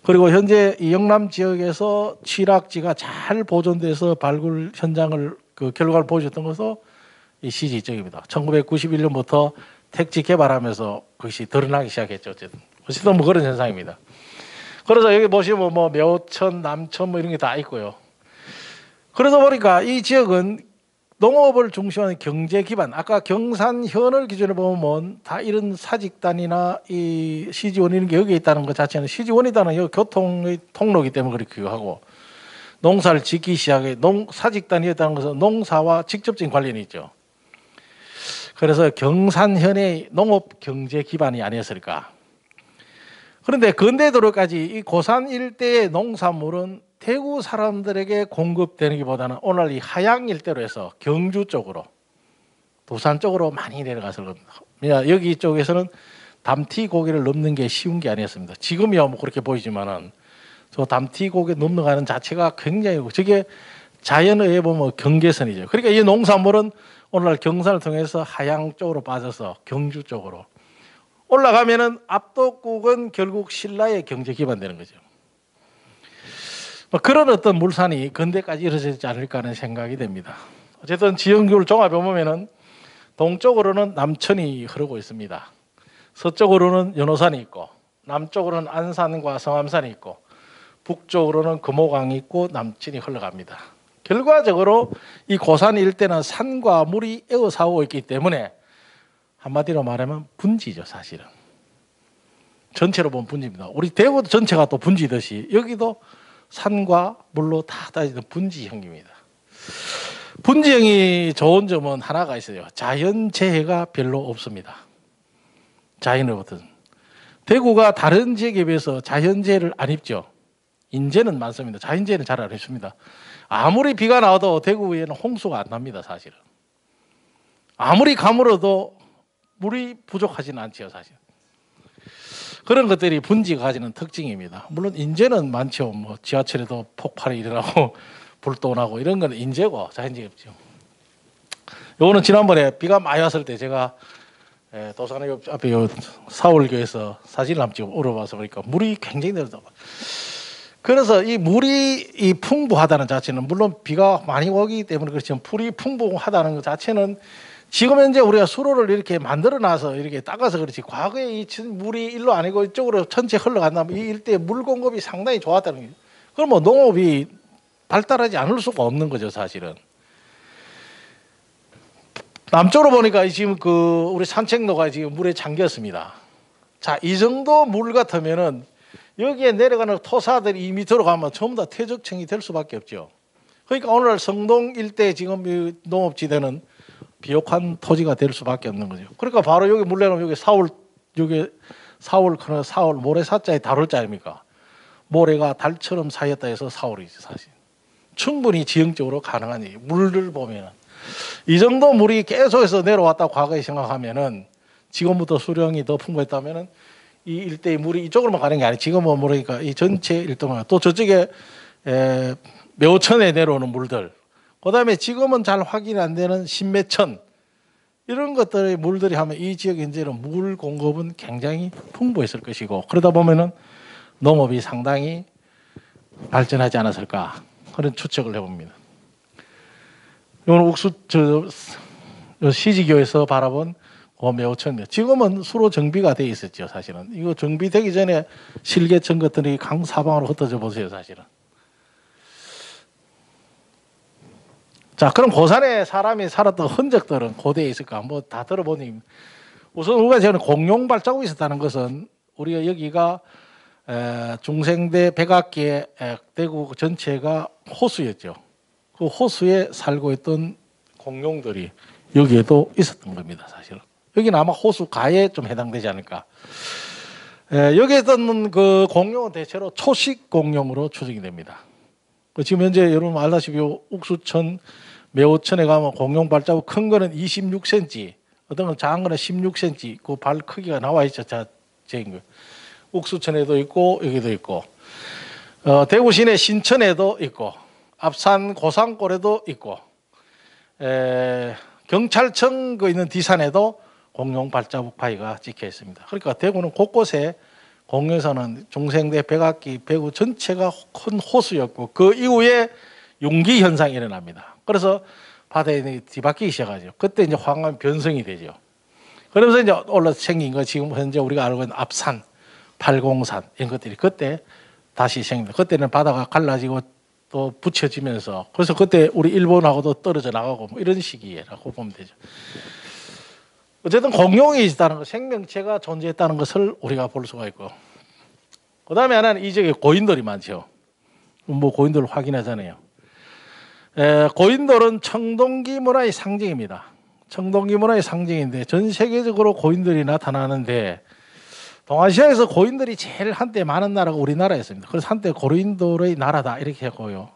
A: 그리고 현재 이 영남 지역에서 취락지가 잘 보존돼서 발굴 현장을 그 결과를 보여줬던 것은 이 CG 쪽입니다. 1991년부터 택지 개발하면서 그것이 드러나기 시작했죠. 어쨌든 뭐 그런 현상입니다. 그래서 여기 보시면 뭐 묘천, 남천 뭐 이런 게 다 있고요. 그러다 보니까 이 지역은 농업을 중심한 경제 기반, 아까 경산현을 기준으로 보면 다 이런 사직단이나 이 시지원 이런 게 여기 있다는 것 자체는 시지원이다는 여기 교통의 통로이기 때문에 그렇게 하고 농사를 짓기 시작해 사직단이었다는 것은 농사와 직접적인 관련이 있죠. 그래서 경산현의 농업 경제 기반이 아니었을까. 그런데 근대도로까지 이 고산 일대의 농산물은 대구 사람들에게 공급되는 것보다는 오늘 이 하양 일대로 해서 경주 쪽으로 도산 쪽으로 많이 내려가서 여기 쪽에서는 담티 고개를 넘는 게 쉬운 게 아니었습니다. 지금이야 뭐 그렇게 보이지만은 저 담티 고개 넘어가는 자체가 굉장히 저게 자연에 의해 보면 경계선이죠. 그러니까 이 농산물은 오늘날 경산을 통해서 하양 쪽으로 빠져서 경주 쪽으로 올라가면은 압도국은 결국 신라의 경제 기반 되는 거죠. 그런 어떤 물산이 근대까지 이루어지지 않을까 하는 생각이 됩니다. 어쨌든 지형교를 종합해 보면은 동쪽으로는 남천이 흐르고 있습니다. 서쪽으로는 연호산이 있고 남쪽으로는 안산과 성암산이 있고 북쪽으로는 금호강이 있고 남천이 흘러갑니다. 결과적으로 이 고산 일대는 산과 물이 에워싸고 있기 때문에 한마디로 말하면 분지죠, 사실은. 전체로 보면 분지입니다. 우리 대구 전체가 또 분지듯이 여기도 산과 물로 다 따지는 분지형입니다. 분지형이 좋은 점은 하나가 있어요. 자연재해가 별로 없습니다. 자연으로부터. 대구가 다른 지역에 비해서 자연재해를 안 입죠. 인재는 많습니다. 자연재해는 잘 안 입습니다. 아무리 비가 나와도 대구에는 홍수가 안 납니다, 사실은. 아무리 가물어도 물이 부족하지는 않지요, 사실. 그런 것들이 분지가 가지는 특징입니다. 물론 인재는 많죠. 뭐 지하철에도 폭발이 일어나고 불도 나고 이런 건 인재고 자연재해 없죠. 요거는 지난번에 비가 많이 왔을 때 제가 도산의 앞에 요 사월교에서 사진을 한번 찍어 올려봐서 그러니까 물이 굉장히 내려다. 그래서 이 물이 이 풍부하다는 자체는 물론 비가 많이 오기 때문에 그렇지만 풀이 풍부하다는 것 자체는 지금 현재 우리가 수로를 이렇게 만들어 놔서 이렇게 닦아서 그렇지 과거에 이 물이 일로 아니고 이쪽으로 전체 흘러간다면 이 일대에 물 공급이 상당히 좋았다는 거죠. 그럼 뭐 농업이 발달하지 않을 수가 없는 거죠, 사실은. 남쪽으로 보니까 지금 그 우리 산책로가 지금 물에 잠겼습니다. 자, 이 정도 물 같으면은 여기에 내려가는 토사들이 이 밑으로 가면 전부 다 퇴적층이 될 수밖에 없죠. 그러니까 오늘 성동 일대 지금 이 농업지대는 비옥한 토지가 될 수밖에 없는 거죠. 그러니까 바로 여기 물 내려오면 여기 사월 모래사자에 다룰자 아닙니까? 모래가 달처럼 쌓였다 해서 사월이지 사실. 충분히 지형적으로 가능한 얘기. 물을 보면은 이 정도 물이 계속해서 내려왔다 과거에 생각하면은 지금부터 수령이 더 풍부했다면은 이 일대의 물이 이쪽으로만 가는 게 아니고 지금은 모르니까 이 전체 일동안 또 저쪽에 묘천에 내려오는 물들. 그다음에 지금은 잘 확인이 안 되는 신매천 이런 것들의 물들이 하면 이 지역 현재는 물 공급은 굉장히 풍부했을 것이고 그러다 보면은 농업이 상당히 발전하지 않았을까 그런 추측을 해봅니다. 이건 시지교에서 바라본 묘천인데 지금은 수로 정비가 돼 있었죠, 사실은. 이거 정비되기 전에 실개천 것들이 강 사방으로 흩어져 보세요, 사실은. 자, 그럼 고산에 사람이 살았던 흔적들은 고대에 있을까? 뭐 다 들어보니 우선 우리가 저는 공룡 발자국이 있었다는 것은 우리가 여기가 중생대 백악기의 대구 전체가 호수였죠. 그 호수에 살고 있던 공룡들이 여기에도 있었던 겁니다, 사실은. 여기는 아마 호수 가에 좀 해당되지 않을까. 여기에 있던 그 공룡은 대체로 초식 공룡으로 추정이 됩니다. 지금 현재 여러분 알다시피 옥수천, 매호천에 가면 공룡 발자국 큰 거는 26cm, 어떤 건 작은 거는 16cm, 그 발 크기가 나와 있죠, 자체인 거. 옥수천에도 있고 여기도 있고, 대구 시내 신천에도 있고, 앞산 고산골에도 있고, 경찰청 그 있는 디산에도 공룡 발자국 바위가 찍혀 있습니다. 그러니까 대구는 곳곳에
B: 공유에서는 중생대 백악기 배구 전체가 큰 호수였고 그 이후에 융기 현상이 일어납니다. 그래서 바다에 뒤바뀌기 시작하죠. 그때 이제 황암 변성이 되죠. 그러면서 이제 올라서 생긴 거 지금 현재 우리가 알고 있는 압산, 팔공산 이런 것들이 그때 다시 생깁니다. 그때는 바다가 갈라지고 또 붙여지면서 그래서 그때 우리 일본하고도 떨어져 나가고 뭐 이런 시기라고 보면 되죠. 어쨌든 공룡이 있다는 것, 생명체가 존재했다는 것을 우리가 볼 수가 있고, 그 다음에 하나는 이 지역에 고인돌이 많죠. 뭐 고인돌을 확인하잖아요. 고인돌은 청동기 문화의 상징입니다. 청동기 문화의 상징인데 전 세계적으로 고인돌이 나타나는데 동아시아에서 고인돌이 제일 한때 많은 나라가 우리나라였습니다. 그래서 한때 고인돌의 나라다 이렇게 하고요.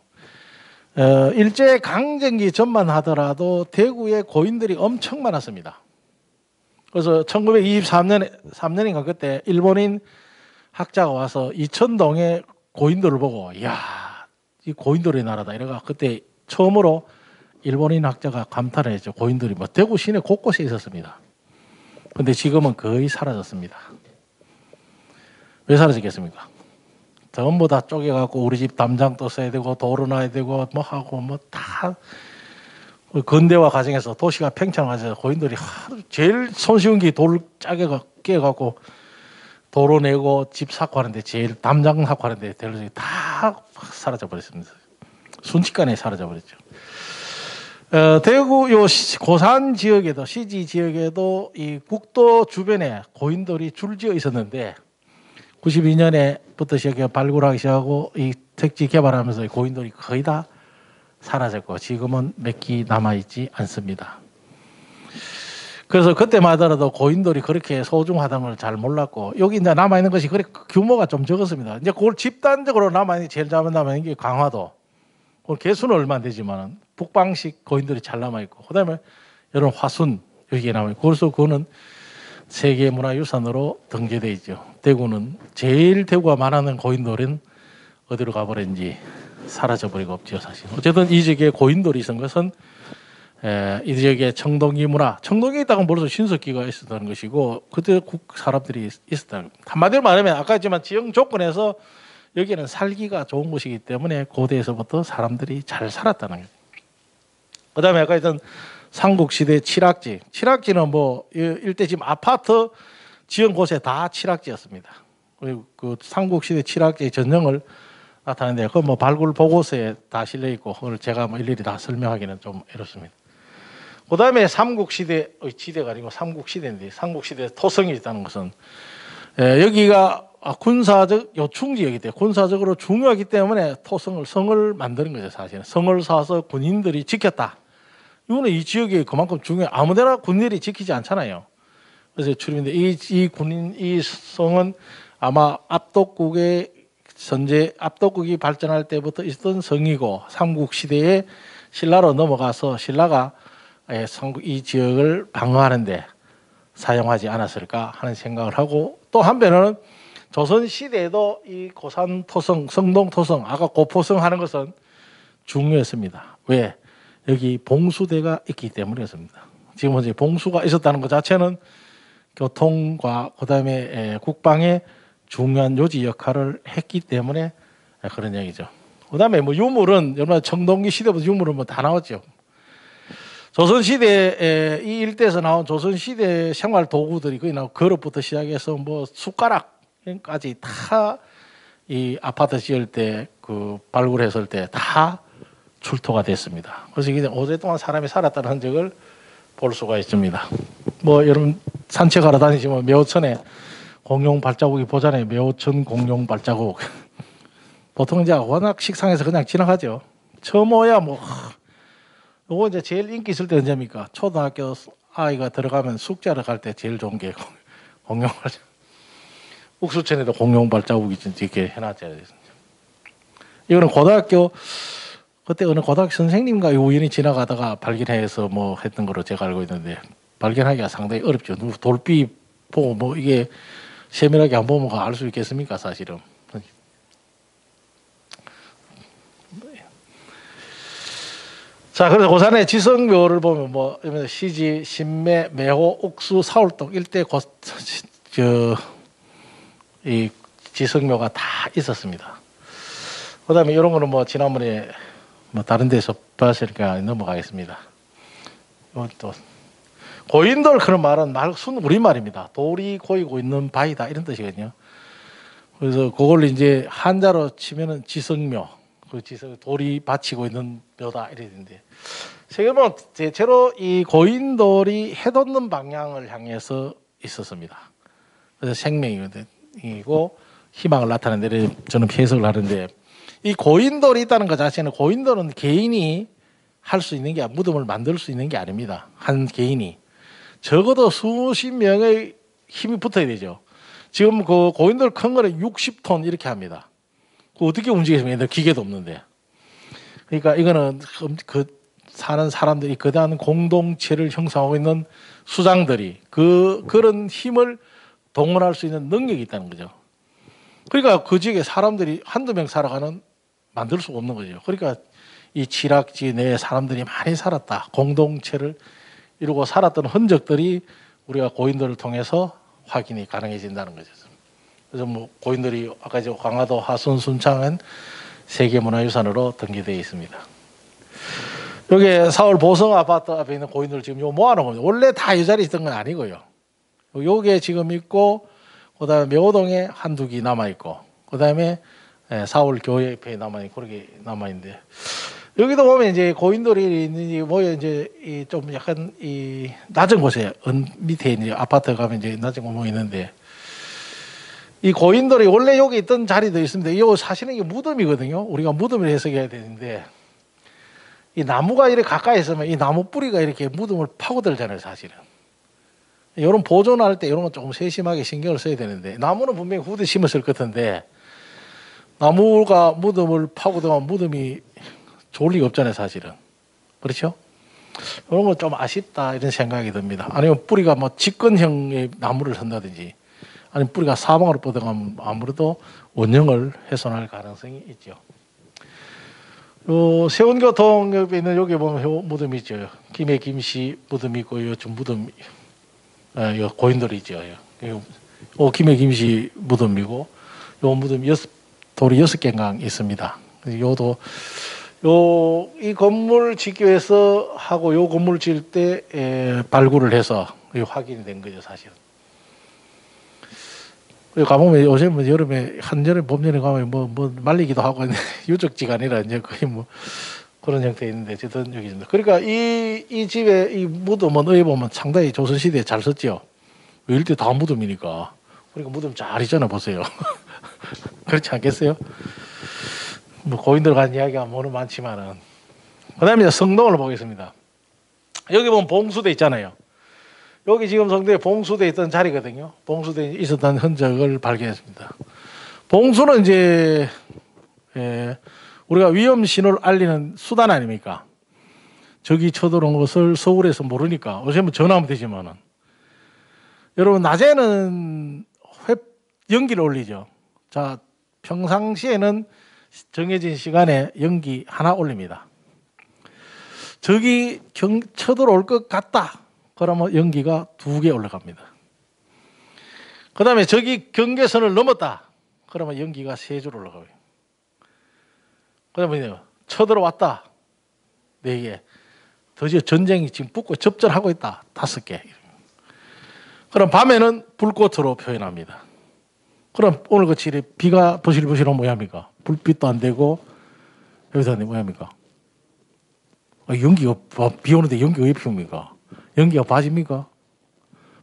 B: 일제 강점기 전만 하더라도 대구에 고인돌이 엄청 많았습니다. 그래서 1923년인가 그때 일본인 학자가 와서 이천동에 고인돌을 보고 이야 이 고인돌의 나라다 이래가 그때 처음으로 일본인 학자가 감탄을 했죠. 고인돌이 뭐 대구 시내 곳곳에 있었습니다. 근데 지금은 거의 사라졌습니다. 왜 사라지겠습니까? 전부 다 쪼개갖고 우리 집 담장도 써야 되고 도로 놔야 되고 뭐 하고 뭐 다 근대화 과정에서 도시가 팽창하면서 고인돌이 제일 손쉬운 게 돌 짜게 깨갖고 도로 내고 집 사고 하는데 제일 담장 사고 하는데 다 사라져 버렸습니다. 순식간에 사라져 버렸죠. 대구 요 고산 지역에도 시지 지역에도 이 국도 주변에 고인돌이 줄지어 있었는데 92년에부터 시작해 발굴하기 시작하고 이 택지 개발하면서 고인돌이 거의 다 사라졌고 지금은 몇 기 남아있지 않습니다. 그래서 그때마다라도 고인돌이 그렇게 소중하다는 걸 잘 몰랐고 여기 이제 남아있는 것이 그래 규모가 좀 적었습니다. 이제 그걸 집단적으로 남아있는 제일 남아있는 게 강화도. 개수는 얼마 안 되지만 북방식 고인돌이 잘 남아있고 그다음에 이런 화순 여기에 남아있고 그래서 그거는 세계문화유산으로 등재되어 있죠. 대구는 제일 대구가 많아하는 고인돌은 어디로 가버렸는지 사라져버리고 없죠 사실. 어쨌든 이 지역에 고인돌이 있은 것은 이 지역에 청동기 문화, 청동기에 있다가 벌써 신석기가 있었다는 것이고 그때 국 사람들이 있었다는 겁니다. 한마디로 말하면 아까 했지만 지형 조건에서 여기는 살기가 좋은 곳이기 때문에 고대에서부터 사람들이 잘 살았다는 거예요. 그 다음에 아까 했던 삼국시대 칠학지. 칠학지는 뭐 일대 지금 아파트 지은 곳에 다 칠학지였습니다. 그리고 그 삼국시대 칠학지의 전형을 나타내는데 그 뭐 발굴 보고서에 다 실려 있고 오늘 제가 뭐 일일이 다 설명하기는 좀 어렵습니다. 그 다음에 삼국시대의 지대가 아니고 삼국시대인데 삼국시대 토성이 있다는 것은 여기가 군사적 요충지이기 때문에 군사적으로 중요하기 때문에 성을 만드는 거죠 사실은. 성을 쌓아서 군인들이 지켰다. 이거는 이 지역이 그만큼 중요해. 아무데나 군인들이 지키지 않잖아요. 그래서 출입인데 이 성은 아마 압독국이 발전할 때부터 있었던 성이고 삼국시대에 신라로 넘어가서 신라가 이 지역을 방어하는데 사용하지 않았을까 하는 생각을 하고 또 한편으로는 조선시대에도 이 고산 토성, 성동 토성, 아까 고포성 하는 것은 중요했습니다. 왜? 여기 봉수대가 있기 때문이었습니다. 지금 현재 봉수가 있었다는 것 자체는 교통과 그 다음에 국방에 중요한 요지 역할을 했기 때문에 그런 얘기죠. 그 다음에 뭐 유물은 여러분 청동기 시대부터 유물은 뭐 다 나왔죠. 조선시대 이 일대에서 나온 조선시대 생활 도구들이 거의 나오고 그릇부터 시작해서 뭐 숟가락까지 다 이 아파트 지을 때 그 발굴했을 때 다 출토가 됐습니다. 그래서 이게 오랫동안 사람이 살았다는 흔적을 볼 수가 있습니다. 뭐 여러분 산책하러 다니시면 묘천에 공룡 발자국이 보잖아요. 묘천 공룡 발자국. 보통 이제 워낙 식상해서 그냥 지나가죠. 처음 오야 뭐 요거 이제 제일 인기 있을 때 언제입니까? 초등학교 아이가 들어가면 숙제하러 갈 때 제일 좋은 게 공룡 발자국. 옥수천에도 공룡 발자국이 이렇게 해놨잖아요. 이거는 고등학교 그때 어느 고등학교 선생님과 우연히 지나가다가 발견해서 뭐 했던 거로 제가 알고 있는데 발견하기가 상당히 어렵죠. 돌비 보고 뭐 이게 세밀하게 안 보면 알 수 있겠습니까, 사실은. 자, 그래서 고산의 지성묘를 보면 뭐 시지, 신매, 매호, 옥수, 사월동 일대 이 지성묘가 다 있었습니다. 그다음에 이런 거는 뭐 지난번에 뭐 다른 데서 봤으니까 넘어가겠습니다. 또 고인돌 그런 말은 순 우리말입니다. 돌이 고이고 있는 바위다 이런 뜻이거든요. 그래서 그걸 이제 한자로 치면은 지성묘, 그 지성 돌이 받치고 있는 묘다 이랬는데 세계보면 대체로 이 고인돌이 해돋는 방향을 향해서 있었습니다. 그래서 생명이고 희망을 나타내는 데 저는 해석을 하는데 이 고인돌이 있다는 것 자체는 고인돌은 개인이 할 수 있는 게 무덤을 만들 수 있는 게 아닙니다. 한 개인이 적어도 수십 명의 힘이 붙어야 되죠. 지금 그 고인돌 큰 거는 60톤 이렇게 합니다. 그 어떻게 움직이겠습니까? 기계도 없는데. 그러니까 이거는 그 사는 사람들이 거대한 공동체를 형성하고 있는 수장들이 그런 힘을 동원할 수 있는 능력이 있다는 거죠. 그러니까 그 지역에 사람들이 한두 명 살아가는 만들 수가 없는 거죠. 그러니까 이 칠학지 내에 사람들이 많이 살았다. 공동체를 이루고 살았던 흔적들이 우리가 고인돌을 통해서 확인이 가능해진다는 거죠. 그래서 뭐 고인돌이 아까 저 강화도 하순 순창은 세계문화유산으로 등기되어 있습니다. 여기 서울 보성 아파트 앞에 있는 고인돌 지금 요 모아놓은 겁니다. 원래 다 이 자리에 있던 건 아니고요. 요게 지금 있고 그다음에 묘동에 한두 기 남아 있고 그다음에 사월 교회 옆에 남아 있고 그렇게 남아 있는데 여기도 보면 이제 고인돌이 있는지 뭐야 이제 좀 약간 이 낮은 곳에 밑에 이제 아파트 가면 이제 낮은 곳 뭐 있는데 이 고인돌이 원래 여기 있던 자리도 있습니다. 이거 사실은 이게 무덤이거든요. 우리가 무덤을 해석해야 되는데 이 나무가 이렇게 가까이 있으면 이 나무 뿌리가 이렇게 무덤을 파고들잖아요, 사실은. 이런 보존할 때 이런 건 조금 세심하게 신경을 써야 되는데 나무는 분명히 후대 심었을 것 같은데 나무가 무덤을 파고들면 무덤이 좋을 리가 없잖아요, 사실은. 그렇죠? 이런 건 좀 아쉽다 이런 생각이 듭니다. 아니면 뿌리가 뭐 직근형의 나무를 쓴다든지 아니면 뿌리가 사방으로 뻗어가면 아무래도 원형을 훼손할 가능성이 있죠. 세운교통 옆에 있는 여기 보면 무덤이 있죠. 김해 김씨 무덤이 있고 요 무덤 요 고인돌이 있죠. 요 김해 김씨 무덤이고 요 무덤 돌이 6개가 있습니다. 요도 이 건물 짓기 위해서 하고 요 건물 지을 때 발굴을 해서 확인이 된 거죠, 사실은. 가보면 요새 뭐 여름에 한여름 봄여름에 가면 뭐 말리기도 하고 유적지가 아니라 이제 거의 뭐 그런 형태 있는데 어쨌든 여기 있습니다. 그러니까 이 집에 이 무덤은 어디 보면 상당히 조선 시대에 잘 썼죠. 이때 다 무덤이니까. 그러니까 무덤 잘 있잖아 보세요. 그렇지 않겠어요? 뭐 고인들 간 이야기가 뭐는 많지만은 그다음에 성동을 보겠습니다. 여기 보면 봉수대 있잖아요. 여기 지금 성도에 봉수대 있던 자리거든요. 봉수대 있었던 흔적을 발견했습니다. 봉수는 이제 우리가 위험 신호를 알리는 수단 아닙니까? 적이 쳐들어온 것을 서울에서 모르니까 어쩌면 전화하면 되지만은 여러분 낮에는 연기를 올리죠. 자 평상시에는 정해진 시간에 연기 하나 올립니다. 적이 쳐들어올 것 같다. 그러면 연기가 2개 올라갑니다. 그 다음에 적이 경계선을 넘었다. 그러면 연기가 3줄 올라가요. 그 다음에 쳐들어왔다. 4개. 드디어 전쟁이 지금 붙고 접전하고 있다. 5개. 그럼 밤에는 불꽃으로 표현합니다. 그럼 오늘 같이 비가 부실부실한 모양입니까? 불빛도 안 되고 여기서 뭐합니까? 연기가 비 오는데 연기가 왜 피웁니까? 연기가 빠집니까?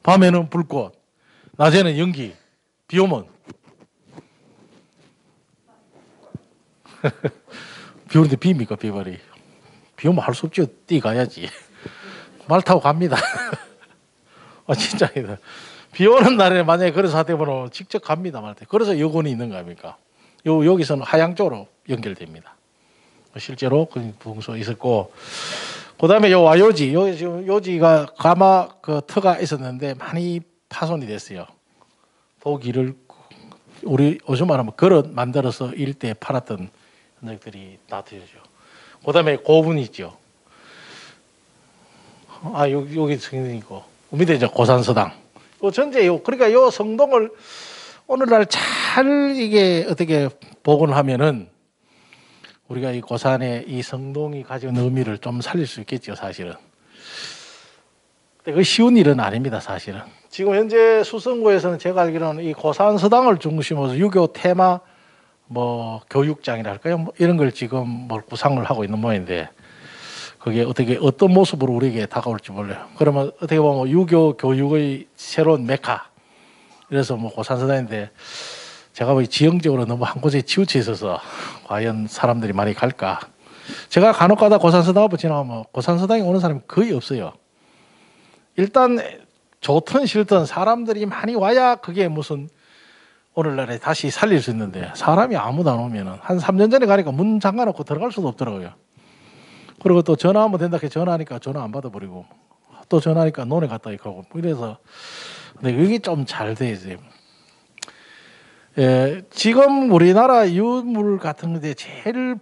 B: 밤에는 불꽃, 낮에는 연기, 비 오면 비 오는데 비입니까? 비발이. 비 오면 할 수 없죠. 뛰가야지. 말 타고 갑니다. 진짜입니다. 비 오는 날에 만약에 그런 사태 보면 직접 갑니다. 말 때. 그래서 여건이 있는 거 아닙니까? 여기서는 하양 쪽으로 연결됩니다. 실제로 그 봉수가 있었고, 그 다음에 요 와요지, 지금 요지가 가마 그 터가 있었는데 많이 파손이 됐어요. 도기를 우리 요즘 말하면 그릇 만들어서 일대에 팔았던 흔적들이 나타나죠. 그 다음에 고분이 있죠. 여기 성당이고, 밑에 이제 고산서당. 요 전체 그러니까 요 성동을 오늘날 잘 이게 어떻게 복원을 하면은 우리가 이 고산의 이 성동이 가진 의미를 좀 살릴 수 있겠죠, 사실은. 근데 그 쉬운 일은 아닙니다, 사실은. 지금 현재 수성구에서는 제가 알기로는 이 고산서당을 중심으로 유교 테마 뭐 교육장이랄까요, 뭐 이런 걸 지금 뭐 구상을 하고 있는 모양인데, 그게 어떻게 어떤 모습으로 우리에게 다가올지 몰라요. 그러면 어떻게 보면 유교 교육의 새로운 메카, 그래서 뭐 고산서당인데, 제가 뭐 지형적으로 너무 한 곳에 치우쳐 있어서 과연 사람들이 많이 갈까? 제가 간혹가다 고산서당 앞을 지나가면 고산서당에 오는 사람이 거의 없어요. 일단 좋든 싫든 사람들이 많이 와야 그게 무슨 오늘날에 다시 살릴 수 있는데, 사람이 아무도 안 오면은 한 3년 전에 가니까 문 잠가놓고 들어갈 수도 없더라고요. 그리고 또 전화하면 된다 해 전화하니까 전화 안 받아버리고, 또 전화하니까 논에 갔다 가고, 이래서. 근데 그게 좀 잘 돼야지. 예, 지금 우리나라 유물 같은 데 제일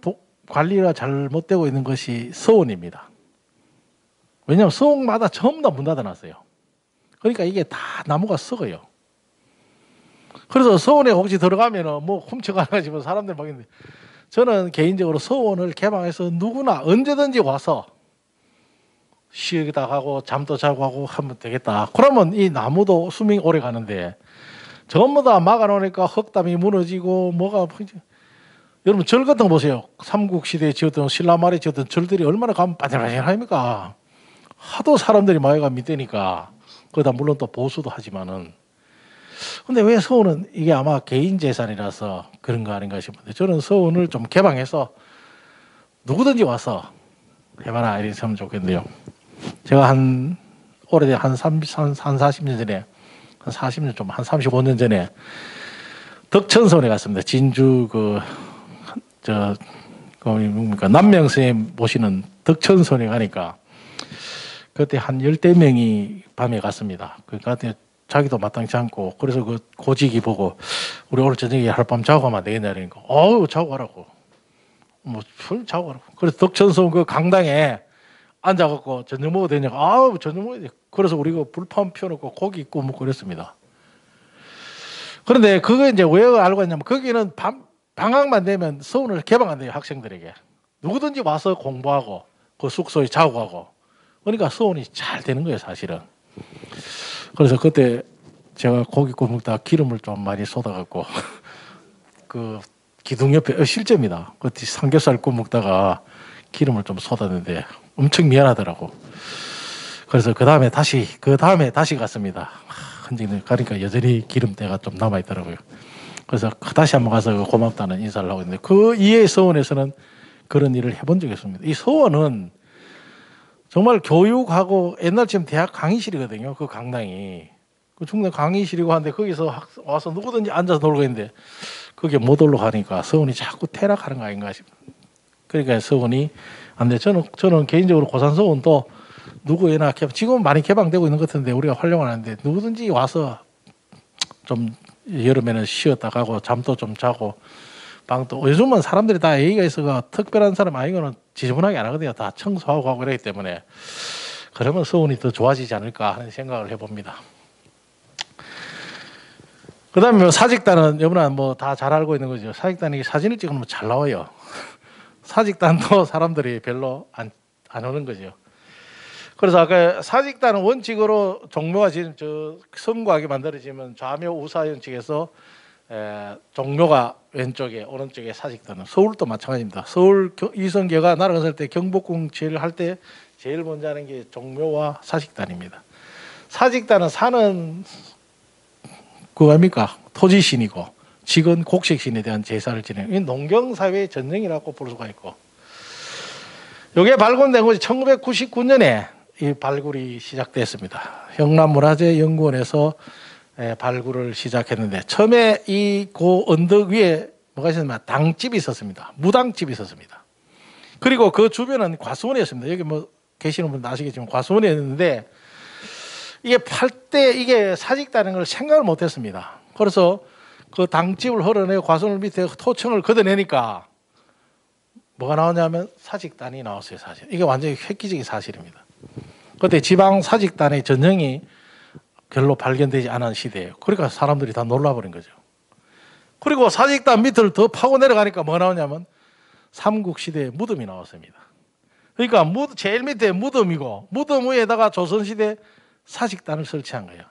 B: 관리가 잘못되고 있는 것이 서원입니다. 왜냐하면 서원마다 전부 다 문 닫아놨어요. 그러니까 이게 다 나무가 썩어요. 그래서 서원에 혹시 들어가면은 뭐 훔쳐가가지고 사람들 막 있는데, 저는 개인적으로 서원을 개방해서 누구나 언제든지 와서 쉬다 가고 잠도 자고 하고 하면 되겠다. 그러면 이 나무도 수명이 오래 가는데, 전부 다 막아놓으니까 흙담이 무너지고 뭐가. 여러분 절 같은 거 보세요. 삼국시대에 지었던 신라말에 지었던 절들이 얼마나 가면 반질반질합니까? 하도 사람들이 마에가 밑대니까. 거기다 물론 또 보수도 하지만은. 근데 왜 서원은 이게 아마 개인 재산이라서 그런 거 아닌가 싶은데, 저는 서원을 좀 개방해서 누구든지 와서 해봐라 이렇게 하면 좋겠네요. 제가 한 오래된 한 40년 전에, 한 40년 좀 한 35년 전에 덕천선에 갔습니다. 진주 뭡니까 남명 스님 모시는 덕천선에 가니까 그때 한 10대 명이 밤에 갔습니다. 그러니까 자기도 마땅치 않고, 그래서 그 고지기 보고 우리 오늘 저녁에 하룻밤 자고 가면 안 되겠냐 그러니까 자고 가라고. 뭐 자고 가라고. 그래서 덕천선 그 강당에 앉아갖고 저녁 먹어도 되냐고. 저녁 먹어야 돼. 그래서 우리가 불판 펴놓고 고기 입고 먹고 그랬습니다. 그런데 그거 이제 왜 알고 있냐면, 거기는 방학만 되면 서원을 개방한대요, 학생들에게. 누구든지 와서 공부하고 그 숙소에 자고 가고. 그러니까 서원이 잘 되는 거예요, 사실은. 그래서 그때 제가 고기 구워 먹다가 기름을 좀 많이 쏟아갖고 그 기둥 옆에, 실제입니다. 그 삼겹살 구워 먹다가 기름을 좀 쏟았는데 엄청 미안하더라고. 그래서 그 다음에 다시 갔습니다. 근데 가니까 여전히 기름때가 좀 남아있더라고요. 그래서 다시 한번 가서 고맙다는 인사를 하고 있는데, 그 이해 서원에서는 그런 일을 해본 적이 없습니다. 이 서원은 정말 교육하고, 옛날처럼 대학 강의실이거든요. 그 강당이. 그 중간 강의실이고 한데 거기서 와서 누구든지 앉아서 놀고 있는데, 그게 못 올라가니까 서원이 자꾸 퇴락하는 거 아닌가 싶습니다. 그러니까 서원이 안 돼. 저는 개인적으로 고산서원도 누구에나 지금 많이 개방되고 있는 것 같은데 우리가 활용을 하는데, 누구든지 와서 좀 여름에는 쉬었다 가고 잠도 좀 자고, 방도 요즘은 사람들이 다 예의가 있어가 특별한 사람 아니고는 지저분하게 안 하거든요. 다 청소하고 하고 그러기 때문에, 그러면 서원이 더 좋아지지 않을까 하는 생각을 해봅니다. 그 다음에 뭐 사직단은 여러분 뭐 다 잘 알고 있는 거죠. 사직단이 사진을 찍으면 잘 나와요. 사직단도 사람들이 별로 안 오는 거죠. 그래서 아까 사직단은 원칙으로 종묘가 지금 성곽이 만들어지면 좌묘 우사연 측에서 종묘가 왼쪽에, 오른쪽에 사직단은. 서울도 마찬가지입니다. 서울 이성계가 날아갔을 때 경복궁 제일 할 때 제일 먼저 하는 게 종묘와 사직단입니다. 사직단은 사는 그거 아닙니까? 토지신이고 직원 곡식신에 대한 제사를 지내는 농경사회의 전쟁이라고 볼 수가 있고, 이게 발굴된 것이 1999년에 이 발굴이 시작됐습니다. 영남문화재연구원에서 발굴을 시작했는데, 처음에 이 그 언덕 위에 뭐가 있었냐면 당집이 있었습니다. 무당집이 있었습니다. 그리고 그 주변은 과수원이었습니다. 여기 뭐 계시는 분들 아시겠지만 과수원이었는데, 이게 팔 때 이게 사직다는 걸 생각을 못했습니다. 그래서 그 당집을 헐어내고 과수원 밑에 토층을 걷어내니까 뭐가 나오냐면 사직단이 나왔어요. 사실 이게 완전히 획기적인 사실입니다. 그때 지방 사직단의 전형이 별로 발견되지 않은 시대예요. 그러니까 사람들이 다 놀라버린 거죠. 그리고 사직단 밑을 더 파고 내려가니까 뭐 나오냐면 삼국시대의 무덤이 나왔습니다. 그러니까 제일 밑에 무덤이고 무덤 위에다가 조선시대 사직단을 설치한 거예요.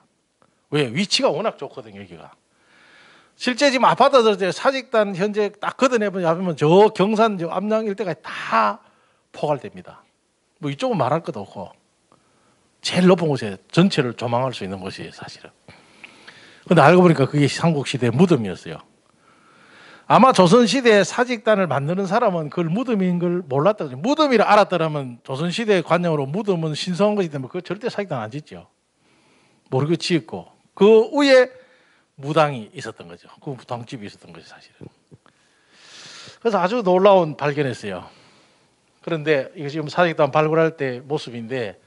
B: 왜? 위치가 워낙 좋거든요, 여기가. 실제 지금 아파트들 사직단 현재 딱 걷어내보면 저 경산 저 암양 일대까지 다 포괄됩니다. 뭐 이쪽은 말할 것도 없고 제일 높은 곳에 전체를 조망할 수 있는 곳이에요, 사실은. 근데 알고 보니까 그게 삼국시대 무덤이었어요. 아마 조선시대 사직단을 만드는 사람은 그걸 무덤인 걸 몰랐다. 무덤이라 알았더라면 조선시대 관념으로 무덤은 신성한 것이기 때문에 그거 절대 사직단 안 짓죠. 모르고 지었고 그 위에 무당이 있었던 거죠. 그 무당집이 있었던 거죠, 사실은. 그래서 아주 놀라운 발견했어요. 그런데 이거 지금 사직단 발굴할 때 모습인데,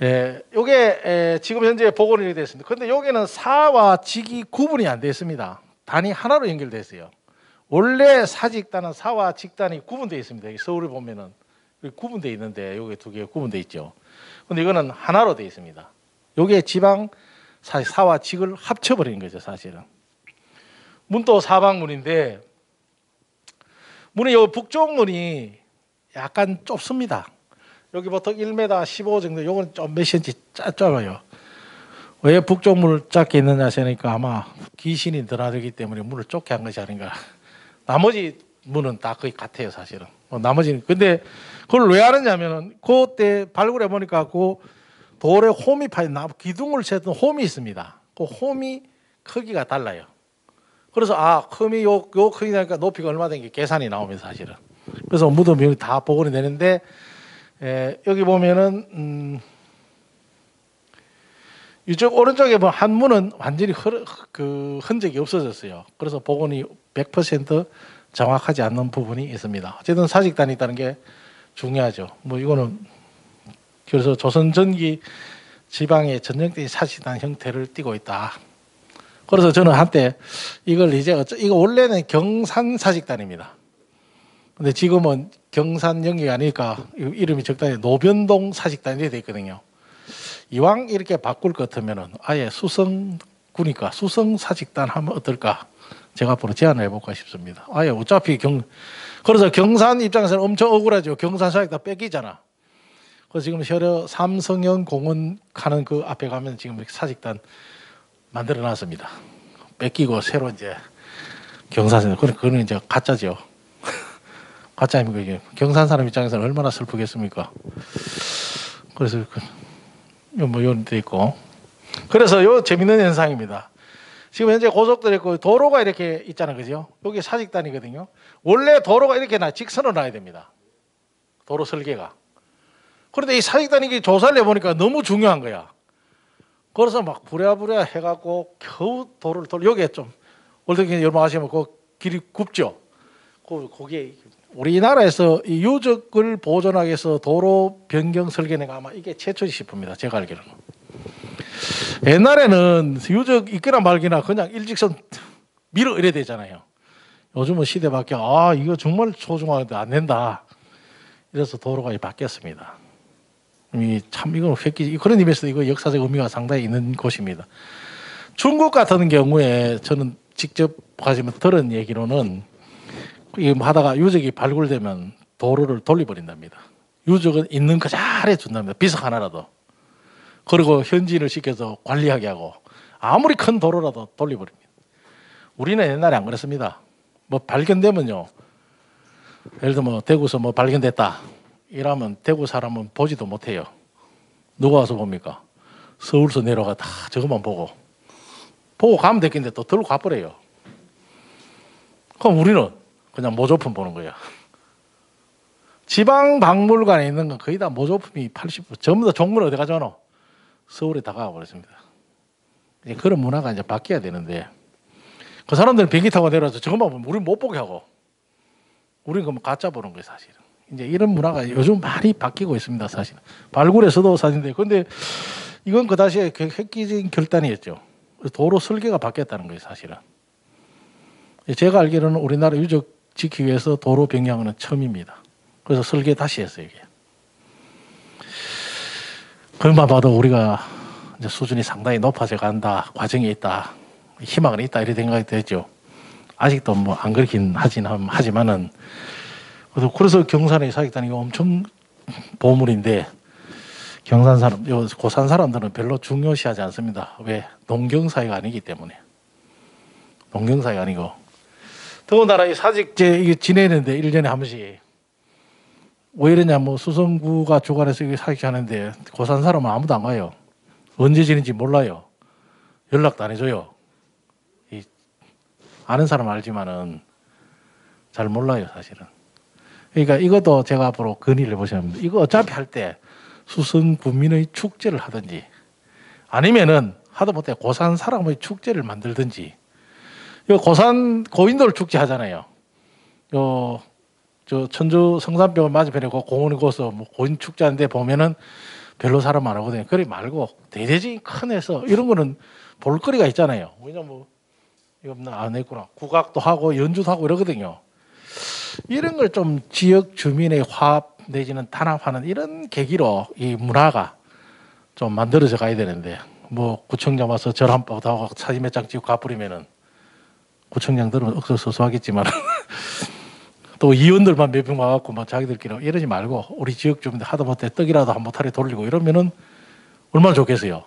B: 이게 지금 현재 복원이 되어 있습니다. 그런데 여기는 사와 직이 구분이 안 되어 있습니다. 단이 하나로 연결되어 있어요. 원래 사직단은 사와 직단이 구분되어 있습니다. 서울에 보면은 구분되어 있는데 여기 두 개 구분되어 있죠. 그런데 이거는 하나로 되어 있습니다. 여기에 지방 사와 직을 합쳐버리는 거죠, 사실은. 문도 사방문인데 문이 요 북쪽 문이 약간 좁습니다. 여기 보통 1m 15 정도, 요건 좀 몇 cm 짧아요. 왜 북쪽 문을 작게 했느냐 하시니까 아마 귀신이 드나들기 때문에 문을 좁게 한 것이 아닌가. 나머지 문은 다 거의 같아요, 사실은. 나머지는. 근데 그걸 왜 하느냐면은 그때 발굴해 보니까 그 돌에 홈이 파인 기둥을 쳤던 홈이 있습니다. 그 홈이 크기가 달라요. 그래서 홈이 요 크기니까 높이가 얼마 된 게 계산이 나오면 사실은. 그래서 무덤이 다 복원이 되는데, 여기 보면은 이쪽 오른쪽에 보면 한 문은 완전히 그 흔적이 없어졌어요. 그래서 복원이 100% 정확하지 않는 부분이 있습니다. 어쨌든 사직단이 있다는 게 중요하죠. 뭐 이거는 그래서 조선 전기 지방의 전형적인 사직단 형태를 띠고 있다. 그래서 저는 한때 이걸 이거 원래는 경산 사직단입니다. 근데 지금은 경산 영역이 아니니까 이름이 적당히 노변동 사직단이 되어 있거든요. 이왕 이렇게 바꿀 것 같으면은 아예 수성구니까 수성 사직단 하면 어떨까? 제가 앞으로 제안을 해볼까 싶습니다. 아예 어차피 그래서 경산 입장에서는 엄청 억울하죠. 경산 사직단 뺏기잖아. 그래서 지금 셔려 삼성현 공원 가는 그 앞에 가면 지금 사직단 만들어 놨습니다. 뺏기고 새로 이제 경산, 그거는 이제 가짜죠. 가짜입니까 이게? 경산 사람 입장에서는 얼마나 슬프겠습니까? 그래서 뭐 이런 데 있고, 그래서 요 재밌는 현상입니다. 지금 현재 고속도로 있고 도로가 이렇게 있잖아요, 그죠? 여기 사직단이거든요. 원래 도로가 이렇게 직선으로 나야 됩니다. 도로 설계가. 그런데 이 사직단이 조사를 해보니까 너무 중요한 거야. 그래서 막 부랴부랴 해갖고 겨우 도로를 여기에 좀 올드게 여러분 아시면 그 길이 굽죠. 거기에 우리나라에서 이 유적을 보존하기 위해서 도로 변경 설계는 아마 이게 최초지 싶습니다. 제가 알기로는. 옛날에는 유적 있거나 말거나 그냥 일직선 밀어 이래야 되잖아요. 요즘은 시대 바뀌어 이거 정말 소중한데 안 된다. 이래서 도로가 바뀌었습니다. 참 이건 획기 그런 의미에서 이거 역사적 의미가 상당히 있는 곳입니다. 중국 같은 경우에 저는 직접 가시면 들은 얘기로는 이거 하다가 유적이 발굴되면 도로를 돌려버린답니다. 유적은 있는 그 자리에 준답니다. 비석 하나라도. 그리고 현지인을 시켜서 관리하게 하고 아무리 큰 도로라도 돌려버립니다. 우리는 옛날에 안 그랬습니다. 뭐 발견되면요. 예를 들어 뭐 대구에서 뭐 발견됐다. 이러면 대구 사람은 보지도 못해요. 누가 와서 봅니까? 서울서 내려가 다 저것만 보고 가면 됐겠는데 또 들고 가버려요. 그럼 우리는 그냥 모조품 보는 거야. 지방박물관에 있는 건 거의 다 모조품이 80% 전부 다 종문을 어디 가져오노? 서울에 다 가버렸습니다. 그런 문화가 이제 바뀌어야 되는데 그 사람들은 비행기 타고 내려와서 저것만 보면 우리는 못 보게 하고 우리는 그럼 가짜 보는 거예요, 사실은. 이제 이런 문화가 요즘 많이 바뀌고 있습니다, 사실. 발굴에서도 사진인데, 근데 이건 그 당시에 획기적인 결단이었죠. 도로 설계가 바뀌었다는 거예요, 사실은. 제가 알기로는 우리나라 유적 지키기 위해서 도로 변경은 처음입니다. 그래서 설계 다시 했어요, 이게. 그것만 봐도 우리가 이제 수준이 상당히 높아져 간다, 과정이 있다, 희망은 있다, 이런 생각이 들죠. 아직도 뭐 안 그렇긴 하지만은 그래서 경산의 사익단이 엄청 보물인데 경산 사람, 고산 사람들은 별로 중요시하지 않습니다. 왜? 농경 사회가 아니기 때문에. 농경 사회가 아니고 더군다나 이 사직제 이게 지내는데 1년에 한 번씩 왜 이러냐 뭐 수성구가 주관해서 이게 사직제 하는데 고산 사람은 아무도 안 가요. 언제 지는지 몰라요. 연락도 안 해줘요. 아는 사람 알지만은 잘 몰라요 사실은. 그러니까 이것도 제가 앞으로 건의를 해보시면 합니다. 이거 어차피 할 때 수성 군민의 축제를 하든지 아니면은 하다못해 고산 사람의 축제를 만들든지. 고산 고인돌 축제 하잖아요. 저 천주 성산병원 맞은편에 그 공원에 거기서 뭐 고인 축제하는데 보면은 별로 사람 안 오거든요. 그래 말고 대대적인 큰 해서 이런 거는 볼거리가 있잖아요. 왜냐면 뭐 이거 안 했구나. 국악도 하고 연주도 하고 이러거든요. 이런 걸 좀 지역 주민의 화합 내지는 단합하는 이런 계기로 이 문화가 좀 만들어져 가야 되는데 뭐 구청장 와서 절 한 번 하고 사진 몇 장 찍고 가버리면은 구청장들은 억서서소하겠지만 또 의원들만 몇 명 와갖고 뭐 자기들끼리 이러지 말고 우리 지역 주민들 하다못해 떡이라도 한 보따리 돌리고 이러면은 얼마나 좋겠어요.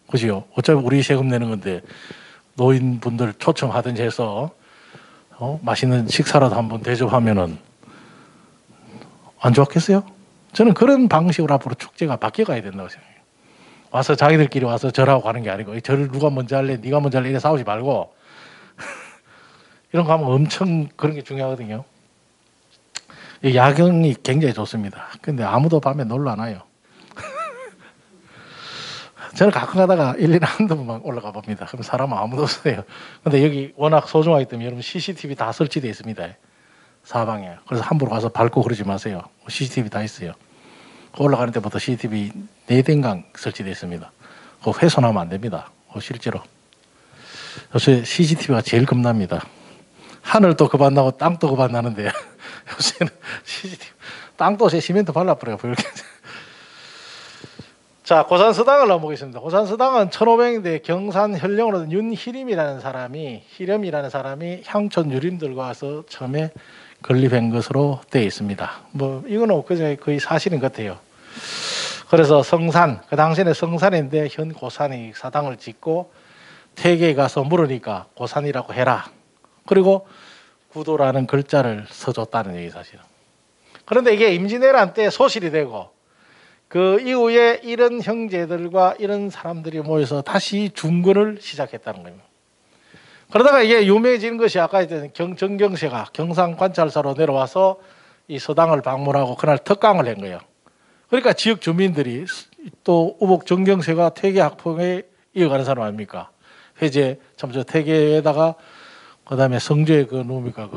B: 그죠? 어차피 우리 세금 내는 건데 노인분들 초청하든지 해서 맛있는 식사라도 한번 대접하면은 안 좋겠어요? 저는 그런 방식으로 앞으로 축제가 바뀌어가야 된다고 생각해요. 와서 자기들끼리 와서 절하고 가는 게 아니고 절을 누가 먼저 할래, 네가 먼저 할래 이래 싸우지 말고 이런 거 하면 엄청 그런 게 중요하거든요. 이 야경이 굉장히 좋습니다. 근데 아무도 밤에 놀러 안 와요. 저는 가끔 가다가 1년에 한두 번만 올라가 봅니다. 그럼 사람은 아무도 없어요. 근데 여기 워낙 소중하기 때문에 여러분 CCTV 다 설치되어 있습니다. 사방에. 그래서 함부로 가서 밟고 그러지 마세요. CCTV 다 있어요. 올라가는 데부터 CCTV 4대인강 설치되어 있습니다. 그거 훼손하면 안 됩니다. 실제로. 요새 CCTV가 제일 겁납니다. 하늘도 겁 안 나고 땅도 겁 안 나는데 요새는 CCTV 땅도 제 시멘트 발라버려요. 자, 고산서당을 넘어보겠습니다. 고산서당은 1500년대 경산 현령으로 윤희림이라는 사람이 향촌 유림들과 와서 처음에 건립한 것으로 되어 있습니다. 뭐 이거는 거의 사실인 것 같아요. 그래서 성산, 그 당시에는 성산인데 현 고산이 사당을 짓고 퇴계에 가서 물으니까 고산이라고 해라. 그리고 구도라는 글자를 써줬다는 얘기 사실은. 그런데 이게 임진왜란 때 소실이 되고 그 이후에 이런 형제들과 이런 사람들이 모여서 다시 중건을 시작했다는 겁니다. 그러다가 이게 유명해지는 것이 아까 했던 정경세가 경상관찰사로 내려와서 이 서당을 방문하고 그날 특강을 한 거예요. 그러니까 지역 주민들이 또 우복 정경세가 퇴계학풍에 이어가는 사람 아닙니까? 회제 참 저 퇴계에다가 그다음에 성주에 그 뭡니까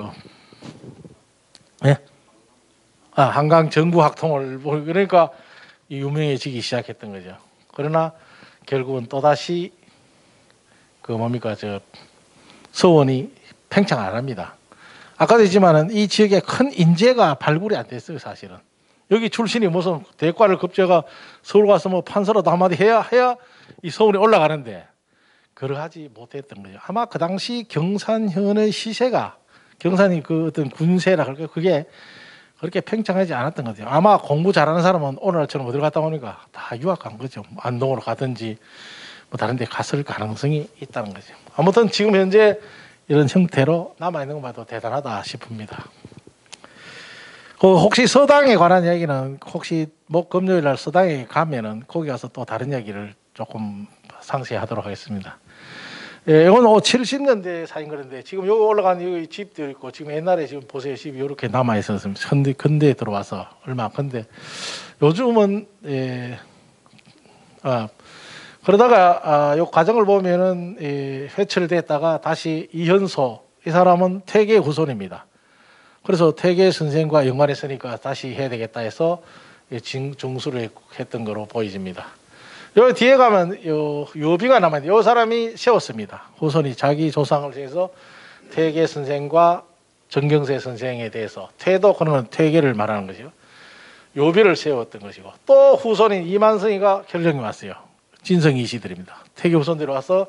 B: 한강 정부학통을 그러니까 유명해지기 시작했던 거죠. 그러나 결국은 또다시 서원이 팽창 안 합니다. 아까도 했지만은 이 지역에 큰 인재가 발굴이 안 됐어요, 사실은. 여기 출신이 무슨 대과를 급제가 서울 가서 뭐 판사라도 한마디 해야 이 서울에 올라가는데 그러하지 못했던 거죠. 아마 그 당시 경산현의 시세가 경산이 그 어떤 군세라 그게 그렇게 팽창하지 않았던 것 같아요. 아마 공부 잘하는 사람은 오늘처럼 어디로 갔다 오니까 다 유학 간 거죠. 안동으로 가든지 뭐 다른 데 갔을 가능성이 있다는 거죠. 아무튼 지금 현재 이런 형태로 남아있는 것 봐도 대단하다 싶습니다. 혹시 서당에 관한 이야기는 혹시 금요일 날 서당에 가면은 거기 가서 또 다른 이야기를 조금 상세히 하도록 하겠습니다. 예, 이건 70년대 사인 그런데 지금 여기 올라간 여기 집도 있고 지금 옛날에 지금 보세요 집이 이렇게 남아 있었습니다. 근대에 들어와서 얼마 근데 요즘은 그러다가 요 과정을 보면은 회철됐다가 다시 이현소 이 사람은 퇴계 후손입니다. 그래서 퇴계 선생과 연관했으니까 다시 해야 되겠다 해서 중수를 했던 거로 보여집니다. 여기 뒤에 가면 요비가 남아있는데 요 사람이 세웠습니다. 후손이 자기 조상을 통해서 퇴계 선생과 정경세 선생에 대해서 그러면 퇴계를 말하는 것이고 요비를 세웠던 것이고 또 후손인 이만성이가 결정이 왔어요. 진성이 시들입니다. 퇴계 후손들이 와서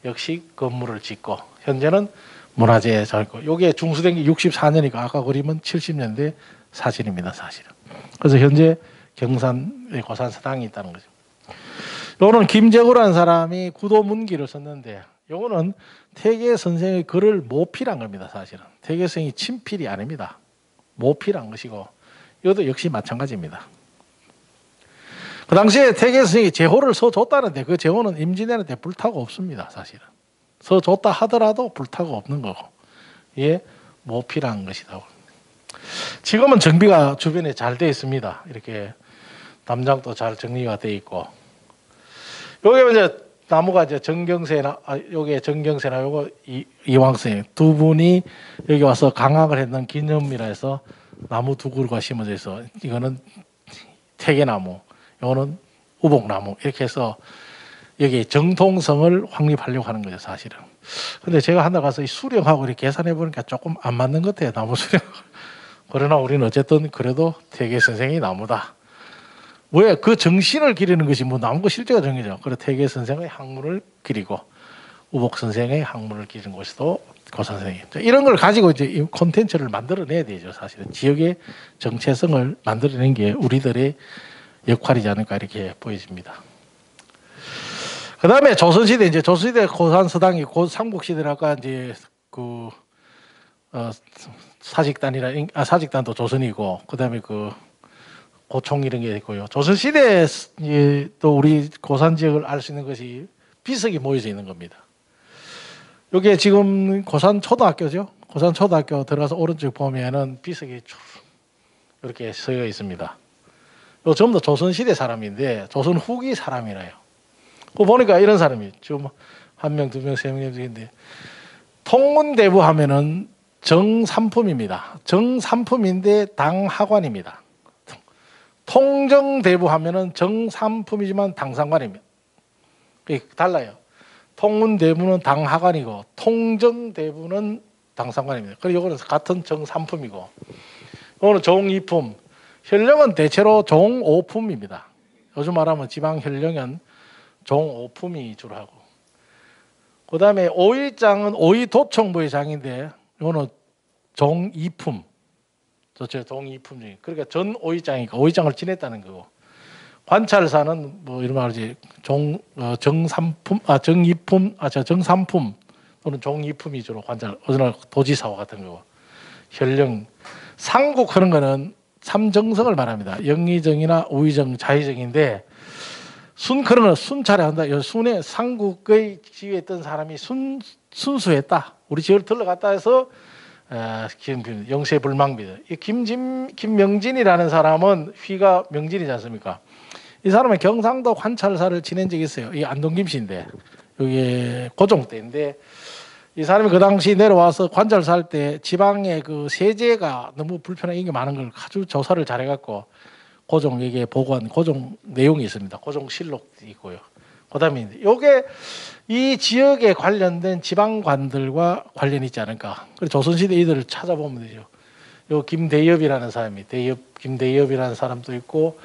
B: 역시 건물을 짓고 현재는 문화재 잘 있고 요게 중수된 게 64년이니까 아까 그림은 70년대 사진입니다, 사실은. 그래서 현재 경산에 고산서당이 있다는 거죠. 요거는 김재구라는 사람이 구도문기를 썼는데 요거는 태계 선생의 글을 모필한 겁니다, 사실은. 태계 선생이 친필이 아닙니다. 모필한 것이고 이것도 역시 마찬가지입니다. 그 당시에 태계 선생이 제호를 써줬다는데 그 제호는 임진왜란때 불타고 없습니다, 사실은. 써줬다 하더라도 불타고 없는 거고 이게 모필한 것이다. 지금은 정비가 주변에 잘 되어 있습니다. 이렇게 담장도 잘 정리가 되어 있고 여기 이제 나무가 이제 정경세나 요게 정경세나 요거 이왕생 두 분이 여기 와서 강학을 했던 기념이라 해서 나무 두 그루가 심어져 있어. 이거는 태계나무, 요거는 우복나무 이렇게 해서 여기 정통성을 확립하려고 하는 거죠, 사실은. 근데 제가 한 달 가서 이 수령하고 이렇게 계산해 보니까 조금 안 맞는 것 같아요, 나무 수령. 그러나 우리는 어쨌든 그래도 태계 선생이 나무다. 왜? 그 정신을 기리는 것이 뭐 나무가 실제가 정이죠. 그래 태계 선생의 학문을 기리고 우복 선생의 학문을 기리는 것이 또 고선생님. 이런 걸 가지고 이제 이 콘텐츠를 만들어내야 되죠. 사실은 지역의 정체성을 만들어내는 게 우리들의 역할이지 않을까 이렇게 보여집니다. 그 다음에 조선시대 이제 조선시대 고산서당이 곧 삼국시대라 아까 이제 그 사직단도 조선이고 그 다음에 그 고총 이런 게 있고요. 조선시대에 또 우리 고산 지역을 알 수 있는 것이 비석이 모여져 있는 겁니다. 여기에 지금 고산 초등학교죠. 고산 초등학교 들어가서 오른쪽 보면은 비석이 이렇게 서여 있습니다. 요 전부 다 조선시대 사람인데 조선 후기 사람이라요. 그 보니까 이런 사람이 지금 한 명, 두 명, 세 명인데 통문대부 하면은 정삼품입니다. 정삼품인데 당하관입니다. 통정대부 하면은 정삼품이지만 당상관입니다. 달라요. 통문대부는 당하관이고 통정대부는 당상관입니다. 그리고 이거는 같은 정삼품이고 이거는 종이품. 현령은 대체로 종오품입니다. 요즘 말하면 지방 현령은 종오품이 주로 하고 그 다음에 오일장은 오이도청부의 장인데 이거는 종이품. 저 종이품 중에 그러니까 전 오이장이니까 오이장을 지냈다는 거고 관찰사는 뭐 이런 말이지 정삼품 정삼품 또는 종이품이 주로 관찰 어느 도지사와 같은 거고 현령 상국 그런 거는 삼정성을 말합니다. 영의정이나 우의정, 자의정인데 그러나 순찰에 한다. 순에 상국의 지위에 있던 사람이 순수했다. 우리 지역을 들러갔다 해서 영세불망비다. 김명진이라는 사람은 휘가 명진이지 않습니까? 이 사람은 경상도 관찰사를 지낸 적이 있어요. 이 안동김 씨인데 여기 고종 때인데 이 사람이 그 당시 내려와서 관찰사 할 때 지방의 그 세제가 너무 불편한 게 많은 걸 아주 조사를 잘해갖고 고종에게 보고한 고종 내용이 있습니다. 고종실록이 있고요. 그다음에 이게 이 지역에 관련된 지방관들과 관련이 있지 않을까. 그래서 조선시대 이들을 찾아보면 되죠. 요 김대엽이라는 사람이 김대엽이라는 사람도 있고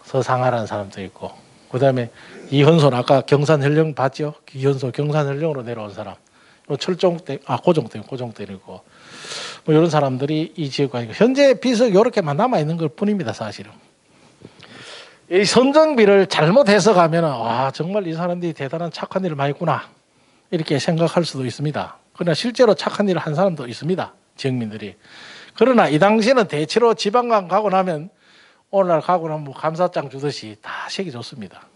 B: 서상하라는 사람도 있고 그다음에 이현손 아까 경산현령 봤죠? 이현손 경산현령으로 내려온 사람. 철종 때 고종 때이고 뭐 이런 사람들이 이 지역과 현재 비석 이렇게만 남아 있는 것 뿐입니다, 사실은. 이 선정비를 잘못 해석하면 와 정말 이 사람들이 대단한 착한 일을 많이 했구나 이렇게 생각할 수도 있습니다. 그러나 실제로 착한 일을 한 사람도 있습니다, 지역민들이. 그러나 이 당시에는 대체로 지방관 가고 나면 오늘날 가고 나면 뭐 감사장 주듯이 다 새겨줬습니다.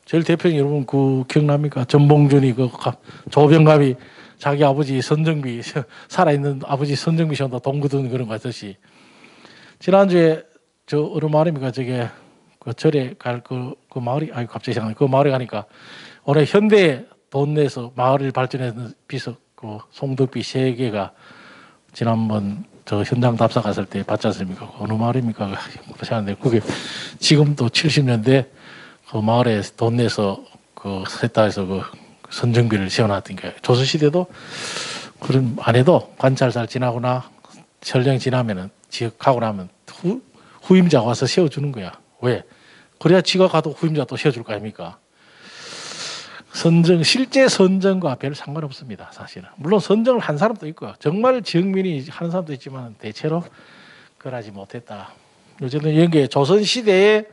B: 제일 대표적인 여러분 그 기억납니까? 전봉준이 그 조병갑이 자기 아버지 선정비 살아있는 아버지 선정비 시험다 동구든 그런 거 같듯이 지난주에 저 어느 마을입니까? 저게 그 절에 갈 그 마을이 갑자기 생각나. 그 마을에 가니까 올해 현대에 돈 내서 마을을 발전했는 비석 그 송덕비 3개가 지난번 저 현장 답사 갔을 때 봤지 않습니까? 어느 마을입니까? 생각나는데 그게 지금도 70년대 그 마을에 돈 내서 그 했다 해서 그 선정비를 세워놨던 게 조선시대도 그런 안 해도 관찰사를 지나거나 현령 지나면은 지역 가고 나면 후임자가 와서 세워주는 거야. 왜? 그래야 지가 가도 후임자 또 세워줄 거 아닙니까? 실제 선정과 별 상관없습니다. 사실은. 물론 선정을 한 사람도 있고요. 정말 지역민이 하는 사람도 있지만 대체로 그러지 못했다. 어쨌든 여기 조선 시대에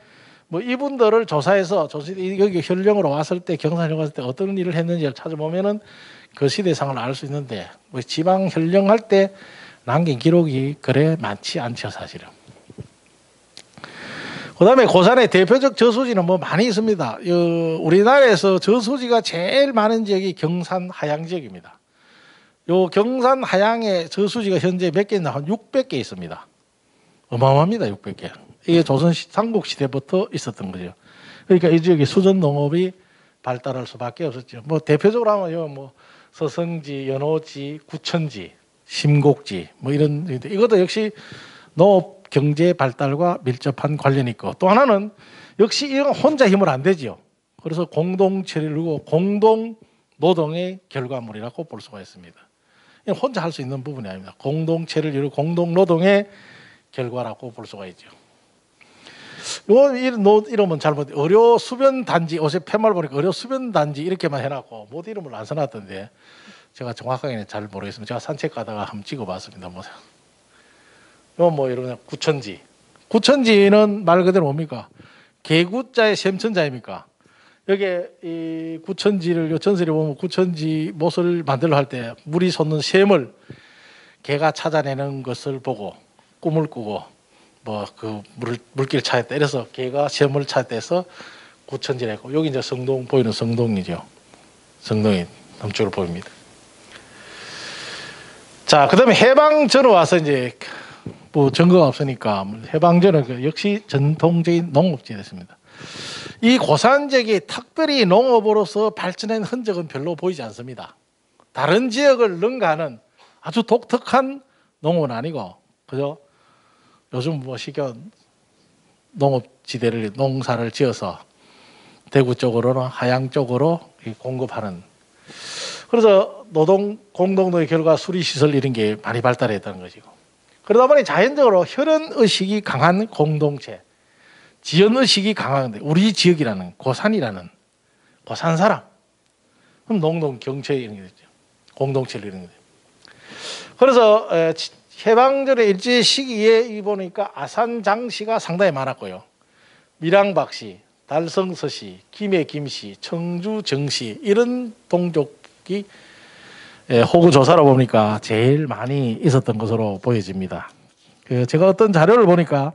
B: 뭐 이분들을 조사해서 조선시대 여기 현령으로 왔을 때 경산에 왔을 때 어떤 일을 했는지를 찾아보면은 그 시대상을 알 수 있는데 뭐 지방 현령할 때 남긴 기록이 그래 많지 않죠 사실은. 그다음에 고산의 대표적 저수지는 뭐 많이 있습니다. 우리나라에서 저수지가 제일 많은 지역이 경산 하양 지역입니다. 요 경산 하양의 저수지가 현재 몇 개 있나 한 600개 있습니다. 어마어마합니다. 600개. 이게 조선 삼국 시대부터 있었던 거죠. 그러니까 이 지역에 수전 농업이 발달할 수밖에 없었죠. 뭐 대표적으로 하면 뭐 서성지, 연호지, 구천지, 심곡지 뭐 이런 이것도 역시 농업 경제 발달과 밀접한 관련이 있고 또 하나는 역시 이건 혼자 힘을 안 되지요. 그래서 공동체를 이루고 공동 노동의 결과물이라고 볼 수가 있습니다. 이건 혼자 할 수 있는 부분이 아닙니다. 공동체를 이루고 공동 노동의 결과라고 볼 수가 있죠. 이름은 잘못 의료 수변 단지 어제 팻말 보니까 의료 수변 단지 이렇게만 해놨고 못 이름을 안 써놨던데 제가 정확하게는 잘 모르겠습니다. 제가 산책 가다가 한번 찍어봤습니다. 뭐 여러분 구천지. 구천지는 말 그대로 뭡니까? 개구자의 샘천자입니까? 여기 이 구천지를 요 전설에 보면 구천지 못을 만들려 할 때 물이 솟는 샘을 개가 찾아내는 것을 보고 꿈을 꾸고 뭐 그 물길 찾았다. 이래서 개가 샘을 찾아서 구천지를 했고 여기 이제 성동 보이는 성동이죠. 성동이 남쪽으로 보입니다. 자, 그다음에 해방 전후 와서 이제 뭐 증거가 없으니까 해방 전후 역시 전통적인 농업지였습니다. 이 고산 지역이 특별히 농업으로서 발전한 흔적은 별로 보이지 않습니다. 다른 지역을 능가하는 아주 독특한 농업은 아니고 그죠? 요즘 뭐 식견 농업지대를 농사를 지어서 대구 쪽으로나 하양 쪽으로 공급하는 그래서 노동 공동노의 결과 수리시설 이런 게 많이 발달했다는 것이고 그러다 보니 자연적으로 혈연의식이 강한 공동체 지연의식이 강한데 우리 지역이라는 고산이라는 고산 사람 그럼 농동 경체 이런 게 되죠. 공동체를 이런 게 되죠. 그래서 해방전의 일제 시기에 이 보니까 아산장씨가 상당히 많았고요. 밀양박씨, 달성서씨, 김해김씨, 청주정씨 이런 동족이 호구 조사로 보니까 제일 많이 있었던 것으로 보여집니다. 제가 어떤 자료를 보니까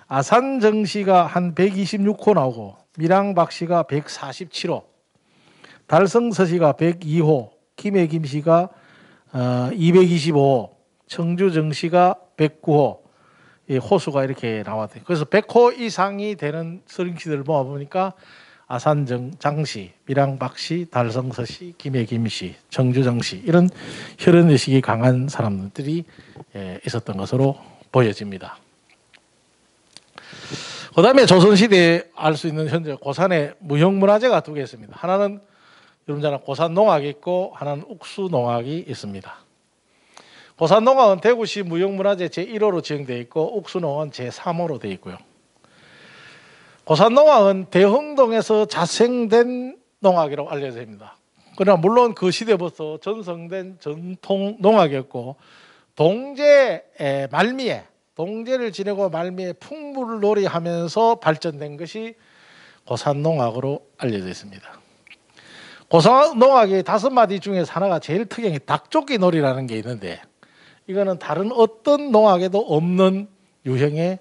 B: 아산정씨가 한 126호 나오고 밀양박씨가 147호, 달성서씨가 102호, 김해김씨가 225호, 청주정씨가 109호, 호수가 이렇게 나왔대요. 그래서 100호 이상이 되는 서림시들을 모아보니까 아산장씨, 밀양박씨, 달성서씨, 김해김씨, 청주정씨 이런 혈연의식이 강한 사람들이 있었던 것으로 보여집니다. 그 다음에 조선시대에 알 수 있는 현재 고산에 무형문화재가 두 개 있습니다. 하나는 여러분 잘 아는 고산농악이 있고 하나는 옥수농악이 있습니다. 고산농악은 대구시 무형문화재 제1호로 지정되어 있고 옥수농악은 제3호로 되어 있고요. 고산농악은 대흥동에서 자생된 농악이라고 알려져 있습니다. 그러나 물론 그 시대부터 전성된 전통 농악이었고 동제 말미에 동제를 지내고 말미에 풍물놀이 하면서 발전된 것이 고산농악으로 알려져 있습니다. 고산농악의 5마디 중에서 하나가 제일 특이한 게 닭조끼 놀이라는 게 있는데 이거는 다른 어떤 농악에도 없는 유형의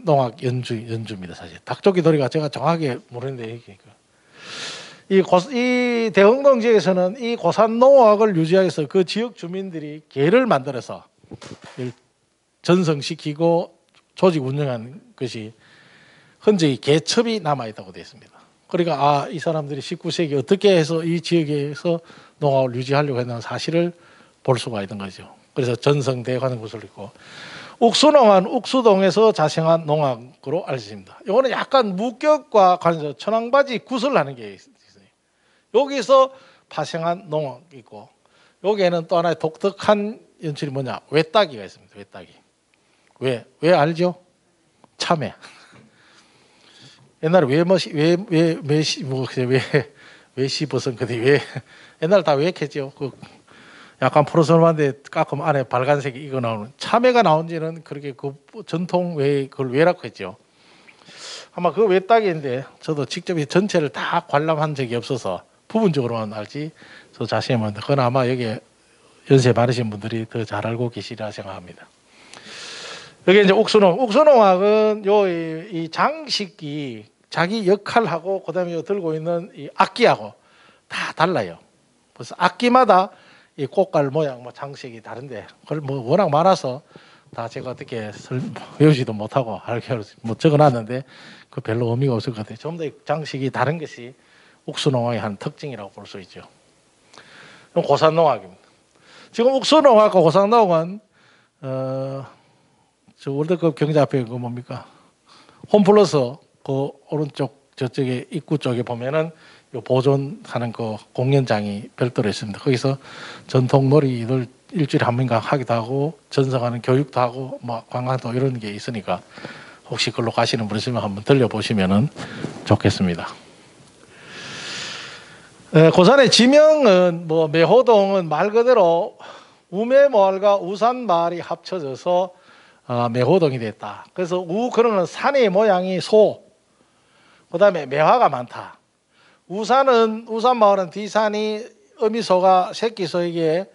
B: 농악 연주입니다. 사실 닭조끼 놀이가 제가 정확하게 모르는데 이 대흥동 지역에서는 이 고산 농악을 유지하기 위해서 그 지역 주민들이 개를 만들어서 전성시키고 조직 운영한 것이 흔적이 개첩이 남아 있다고 되어 있습니다. 그러니까 이 사람들이 19세기 어떻게 해서 이 지역에서 농악을 유지하려고 했는 사실을 볼 수가 있는 거죠. 그래서 전성대가는 구슬 있고 옥수농은 옥수동에서 자생한 농악으로 알려집니다. 이거는 약간 무격과 관련해서 천황바지 구슬하는 게 있어요. 여기서 파생한 농악이 있고 여기에는 또 하나의 독특한 연출이 뭐냐 외따기가 있습니다. 외따기. 왜 알죠? 참외. 옛날에 왜 씹어서 근데 왜 옛날 다 왜했죠. 그 약간 포르소한데 가끔 안에 빨간색이 이거 나오는 참외가 나온지는 그렇게 그 전통 왜 그걸 왜라고 했죠. 아마 그거 왜 딱인데 저도 직접 이 전체를 다 관람한 적이 없어서 부분적으로만 알지 저 자세히 모르는데 그건 아마 여기 연세 많으신 분들이 더 잘 알고 계시리라 생각합니다. 여기 이제 옥수농악은 이 장식이 자기 역할하고 그다음에 요 들고 있는 이 악기하고 다 달라요. 그래서 악기마다 이 꽃갈 모양, 뭐 장식이 다른데 그걸 뭐 워낙 많아서 다 제가 어떻게 외우지도 못하고 알게 뭐 적어놨는데 그 별로 의미가 없을 것 같아요. 좀 더 장식이 다른 것이 옥수농악의 한 특징이라고 볼 수 있죠. 고산농악입니다. 지금 옥수농악과 고산농악은 저 월드컵 경기 앞에 그 뭡니까 홈플러스 그 오른쪽 저쪽에 입구 쪽에 보면은 요 보존하는 그 공연장이 별도로 있습니다. 거기서 전통 놀이를 일주일에 한 번인가 하기도 하고 전승하는 교육도 하고 뭐 관광도 이런 게 있으니까 혹시 그걸로 가시는 분 있으면 한번 들려보시면은 좋겠습니다. 고산의 지명은 뭐 매호동은 말 그대로 우매마을과 우산마을이 합쳐져서 매호동이 됐다. 그래서 그러는 산의 모양이 소, 그다음에 매화가 많다. 우산마을은 뒷산이 어미소가 새끼소에게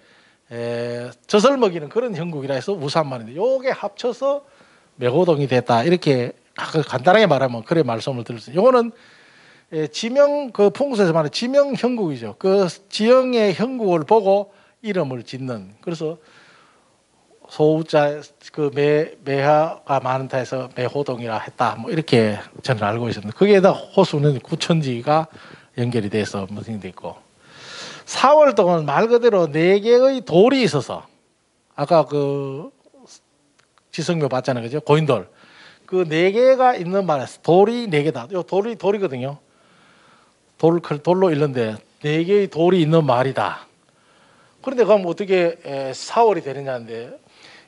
B: 젖을 먹이는 그런 형국이라 해서 우산마을인데 요게 합쳐서 매호동이 됐다. 이렇게 간단하게 말하면 그래 말씀을 드렸어요. 요거는 지명 그 풍수에서 말하는 지명 형국이죠. 그 지형의 형국을 보고 이름을 짓는. 그래서 소우자 그 매화가 많다 해서 매호동이라 했다. 뭐 이렇게 저는 알고 있습니다. 거기에다 호수는 구천지가 연결이 돼서 무슨 돼 있고 4월 동안 말 그대로 4개의 돌이 있어서 아까 그 지성묘 봤잖아요. 그죠? 고인돌. 그 4개가 있는 말에서 돌이 4개다. 요 돌이거든요. 돌로 있는데 4개의 돌이 있는 말이다. 그런데 그럼 어떻게 4월이 되느냐인데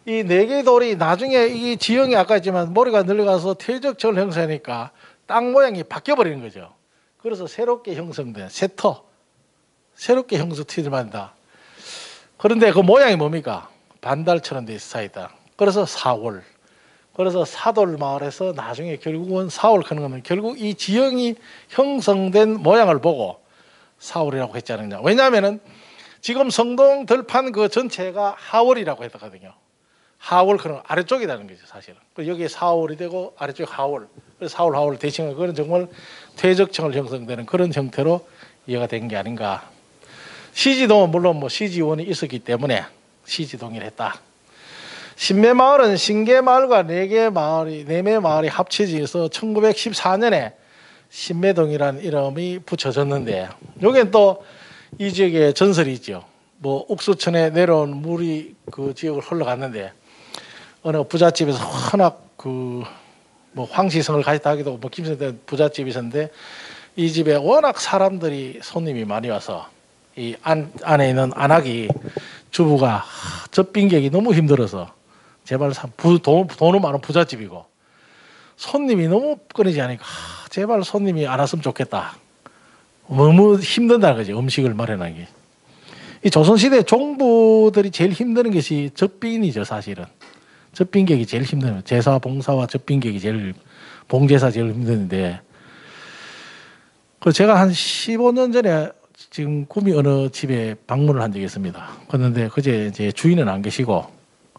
B: 이 4개의 돌이 나중에 이 지형이 아까 했지만 머리가 늘어가서 퇴적철 형성하니까 땅 모양이 바뀌어버리는 거죠. 그래서 새롭게 형성된 새롭게 형성 트이들만다. 그런데 그 모양이 뭡니까? 반달처럼 돼 있다. 그래서 4월. 그래서 사돌 마을에서 나중에 결국은 4월 하는 거는 결국 이 지형이 형성된 모양을 보고 4월이라고 했지 않느냐. 왜냐하면은 지금 성동 들판 그 전체가 하월이라고 했거든요. 하월 그런 아래쪽이라는 거죠, 사실은. 여기에 4월이 되고 아래쪽에 하월. 그래서 4월, 하월 대칭은 그런 정말 퇴적층을 형성되는 그런 형태로 이해가 된 게 아닌가. 시지동은 물론 뭐 시지원이 있었기 때문에 시지동이라 했다. 신매마을은 신계마을과 네매마을이 합쳐져서 1914년에 신매동이라는 이름이 붙여졌는데 여기는 또 이 지역에 전설이 있죠. 뭐 옥수천에 내려온 물이 그 지역을 흘러갔는데 어느 부잣집에서 워낙 그 뭐 황시성을 가졌다 하기도 하고 뭐 김선대 부잣집이 있었는데 이 집에 워낙 사람들이 손님이 많이 와서 이 안에 있는 안악이 주부가 젖빙객이 너무 힘들어서 제발 돈은 많은 부잣집이고 손님이 너무 끊이지 않으니까 제발 손님이 안 왔으면 좋겠다. 너무 힘든다는 거지. 음식을 마련하기. 이 조선시대 종부들이 제일 힘드는 것이 젖빈이죠. 사실은 젖빈객이 제일 힘들어요. 제사 봉사와 젖빈객이 제일 봉제사 제일 힘드는데 그 제가 한 15년 전에 지금 구미 어느 집에 방문을 한 적이 있습니다. 그런데 그제 이제 주인은 안 계시고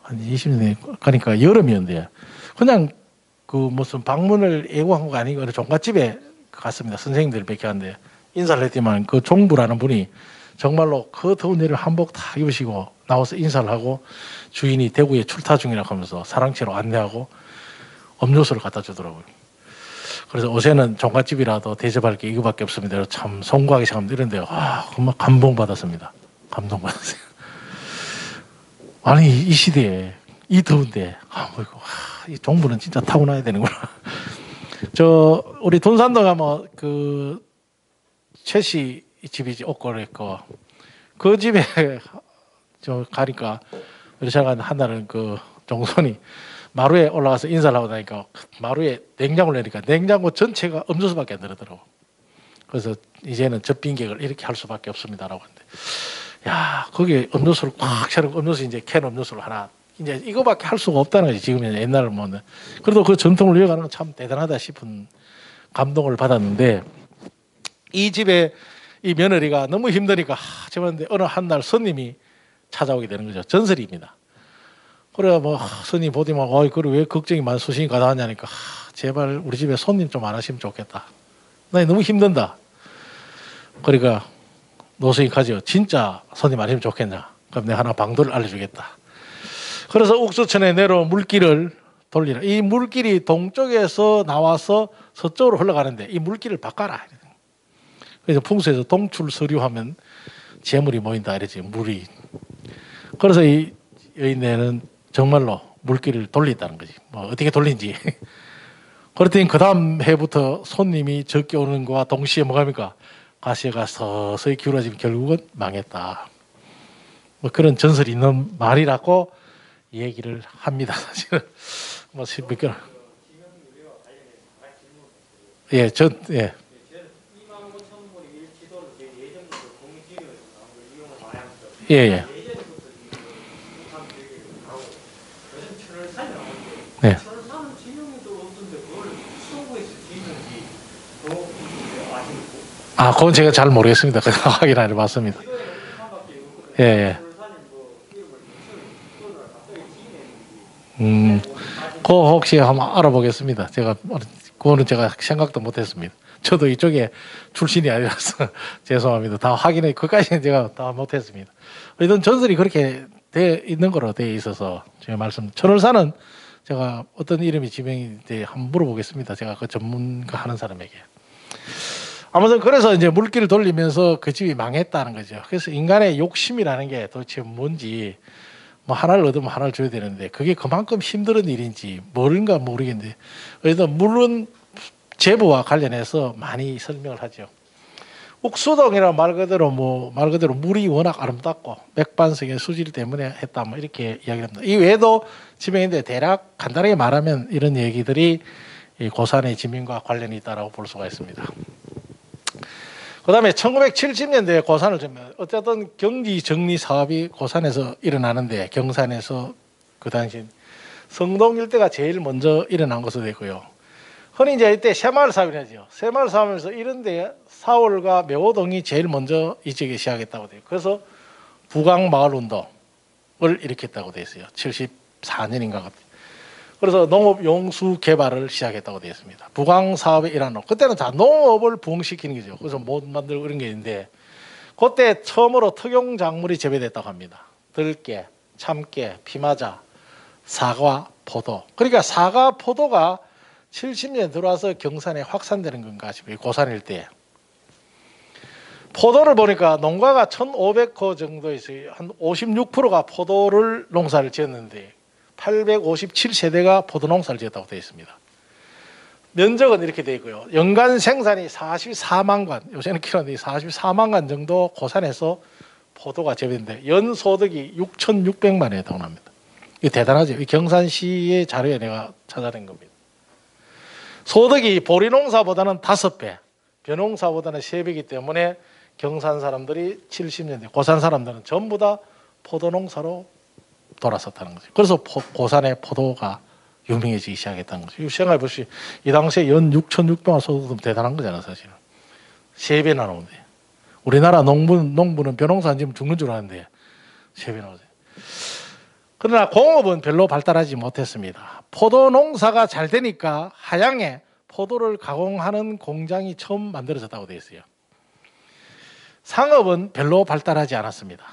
B: 한 20년 가니까 여름이었는데 그냥 그 무슨 방문을 예고한 거 아니고 어느 종갓집에 갔습니다. 선생님들 뵙게 하는데 인사를 했지만 그 종부라는 분이 정말로 그 더운 여름 한복 다 입으시고 나와서 인사를 하고 주인이 대구에 출타 중이라고 하면서 사랑채로 안내하고 음료수를 갖다 주더라고요. 그래서 요새는 종갓집이라도 대접할 게 이거밖에 없습니다. 참 송구하게 생각합니다. 이런데 정말 감동받았습니다. 감동받았어요. 아니 이 시대에 이 더운데 이 종부는 진짜 타고나야 되는구나. 저 우리 돈산도 가면 그 최씨 집이지 옥고랬고 그 집에 저 가니까 우리 제가 한날은 그 종손이 마루에 올라가서 인사를 하고 나니까 마루에 냉장고를 내니까 냉장고 전체가 음료수밖에 안 들었더라고. 그래서 이제는 젖빈객을 이렇게 할 수밖에 없습니다라고 하는데, 야, 거기에 음료수를 꽉 차려, 음료수 이제 캔 음료수를 하나, 이제 이거밖에 할 수가 없다는 거지. 지금은 옛날을 보면. 그래도 그 전통을 이어가는 건 참 대단하다 싶은 감동을 받았는데, 이 집에 이 며느리가 너무 힘드니까 저런데 어느 한 날 손님이 찾아오게 되는 거죠. 전설입니다. 그래 뭐 손님 보더만 어이 그래 왜 걱정이 많으시니 가다 하냐니까 제발 우리 집에 손님 좀 안 하시면 좋겠다. 나 너무 힘든다. 그러니까 노선이 가죠. 진짜 손님 안 하시면 좋겠냐. 그럼 내가 하나 방도를 알려주겠다. 그래서 옥수천에 내려 물길을 돌리라. 이 물길이 동쪽에서 나와서 서쪽으로 흘러가는데 이 물길을 바꿔라. 그래서 풍수에서 동출서류하면 재물이 모인다 이러지. 물이. 그래서 이 여인네는 정말로 물길을 돌린다는 거지. 뭐 어떻게 돌린지. 그랬더니 그 다음 해부터 손님이 적게 오는 거와 동시에 뭐합니까? 가시가 서서히 기울어지면 결국은 망했다. 뭐 그런 전설이 있는 말이라고 얘기를 합니다. 사실은 뭐 몇개나 예, 예. 예, 예. 네. 아, 그건 제가 잘 모르겠습니다. 확인 안 해봤습니다. 예, 예. 그거 혹시 한번 알아보겠습니다. 그거는 제가 생각도 못했습니다. 저도 이쪽에 출신이 아니라서 죄송합니다. 다 확인해, 그까지는 제가 다 못했습니다. 이런 전설이 그렇게 돼 있는 거로 돼 있어서 제가 천을사는 제가 어떤 이름이 지명인지 한번 물어보겠습니다. 제가 그 전문가 하는 사람에게. 아무튼 그래서 이제 물길을 돌리면서 그 집이 망했다는 거죠. 그래서 인간의 욕심이라는 게 도대체 뭔지 뭐 하나를 얻으면 하나를 줘야 되는데 그게 그만큼 힘든 일인지 뭔가 모르겠는데 그래서 물론 제보와 관련해서 많이 설명을 하죠. 옥수동이란 말 그대로 물이 워낙 아름답고 맥반석의 수질 때문에 했다 뭐 이렇게 이야기합니다. 이 외에도 지명인데 대략 간단하게 말하면 이런 얘기들이 이 고산의 지명과 관련이 있다라고 볼 수가 있습니다. 그다음에 1970년대에 고산을 주면 어쨌든 경지 정리 사업이 고산에서 일어나는데 경산에서 그 당시 성동 일대가 제일 먼저 일어난 것으로 되고요. 흔히 이제 이때 새마을 사업이라죠. 새마을 사업에서 이런데 사월과 매호동이 제일 먼저 이 지역에 시작했다고 돼요. 그래서 부강마을 운동을 일으켰다고 되어 있어요. 74년인가 같아요. 그래서 농업 용수 개발을 시작했다고 되어 있습니다. 부강 사업의 일환으로 그때는 다 농업을 부흥시키는 거죠. 그래서 못 만들고 그런 게 있는데 그때 처음으로 특용 작물이 재배됐다고 합니다. 들깨, 참깨, 피마자, 사과, 포도. 그러니까 사과, 포도가 70년 들어와서 경산에 확산되는 건가 싶어요. 고산 일대에. 포도를 보니까 농가가 1,500호 정도 있어요. 한 56%가 포도를 농사를 지었는데 857세대가 포도 농사를 지었다고 되어 있습니다. 면적은 이렇게 되어 있고요. 연간 생산이 44만 관, 요새는 키로인데 44만 관 정도 고산에서 포도가 재배되는데 연 소득이 6,600만 원에 달합니다. 이거 대단하죠. 이 경산시의 자료에 내가 찾아낸 겁니다. 소득이 보리농사보다는 5배, 벼농사보다는 3배이기 때문에 경산 사람들이 70년대, 고산 사람들은 전부 다 포도농사로 돌아섰다는 거죠. 그래서 고산의 포도가 유명해지기 시작했다는 거죠. 생각해 보시죠. 이 당시에 연 6,600만 소득은 대단한 거잖아요, 사실은. 3배나 나오는데. 우리나라 농부는 벼농사 안 지면 죽는 줄 아는데 3배 나오죠. 그러나 공업은 별로 발달하지 못했습니다. 포도 농사가 잘 되니까 하양에 포도를 가공하는 공장이 처음 만들어졌다고 되어 있어요. 상업은 별로 발달하지 않았습니다.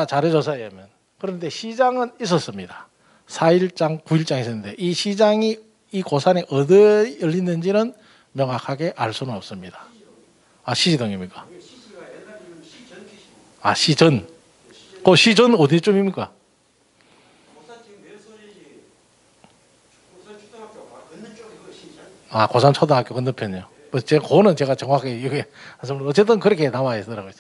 B: 자료 조사에 의하면. 그런데 시장은 있었습니다. 4일장, 9일장 있었는데 이 시장이 이 고산에 어디에 열리는지는 명확하게 알 수는 없습니다. 아, 시지동입니까? 아, 시전. 그 시전 어디쯤입니까? 아, 고산 초등학교 건너편이요. 뭐 제가 그거는 제가 정확하게 여기 어쨌든 그렇게 나와 있더라고요.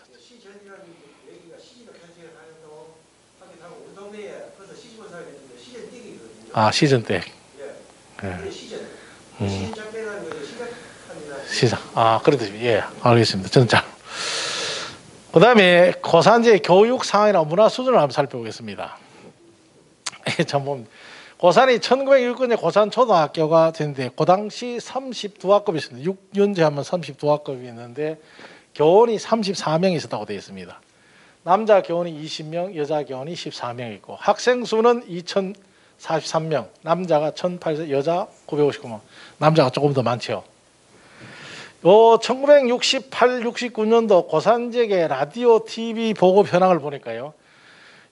B: 아, 시전 때. 예. 시장. 그렇듯이 예, 알겠습니다. 저는 잘. 그다음에 고산지의 교육 상황이나 문화 수준을 한번 살펴보겠습니다. 참 보면 고산이 1906년에 고산 초등학교가 됐는데 그 당시 32학급이 있습니다. 6년제 하면 32학급이 있는데 교원이 34명이 있었다고 되어 있습니다. 남자 교원이 20명, 여자 교원이 14명 있고 학생 수는 2,043명, 남자가 1,008, 여자 959명, 남자가 조금 더 많죠. 1968, 69년도 고산 지역의 라디오, TV 보급 현황을 보니까요.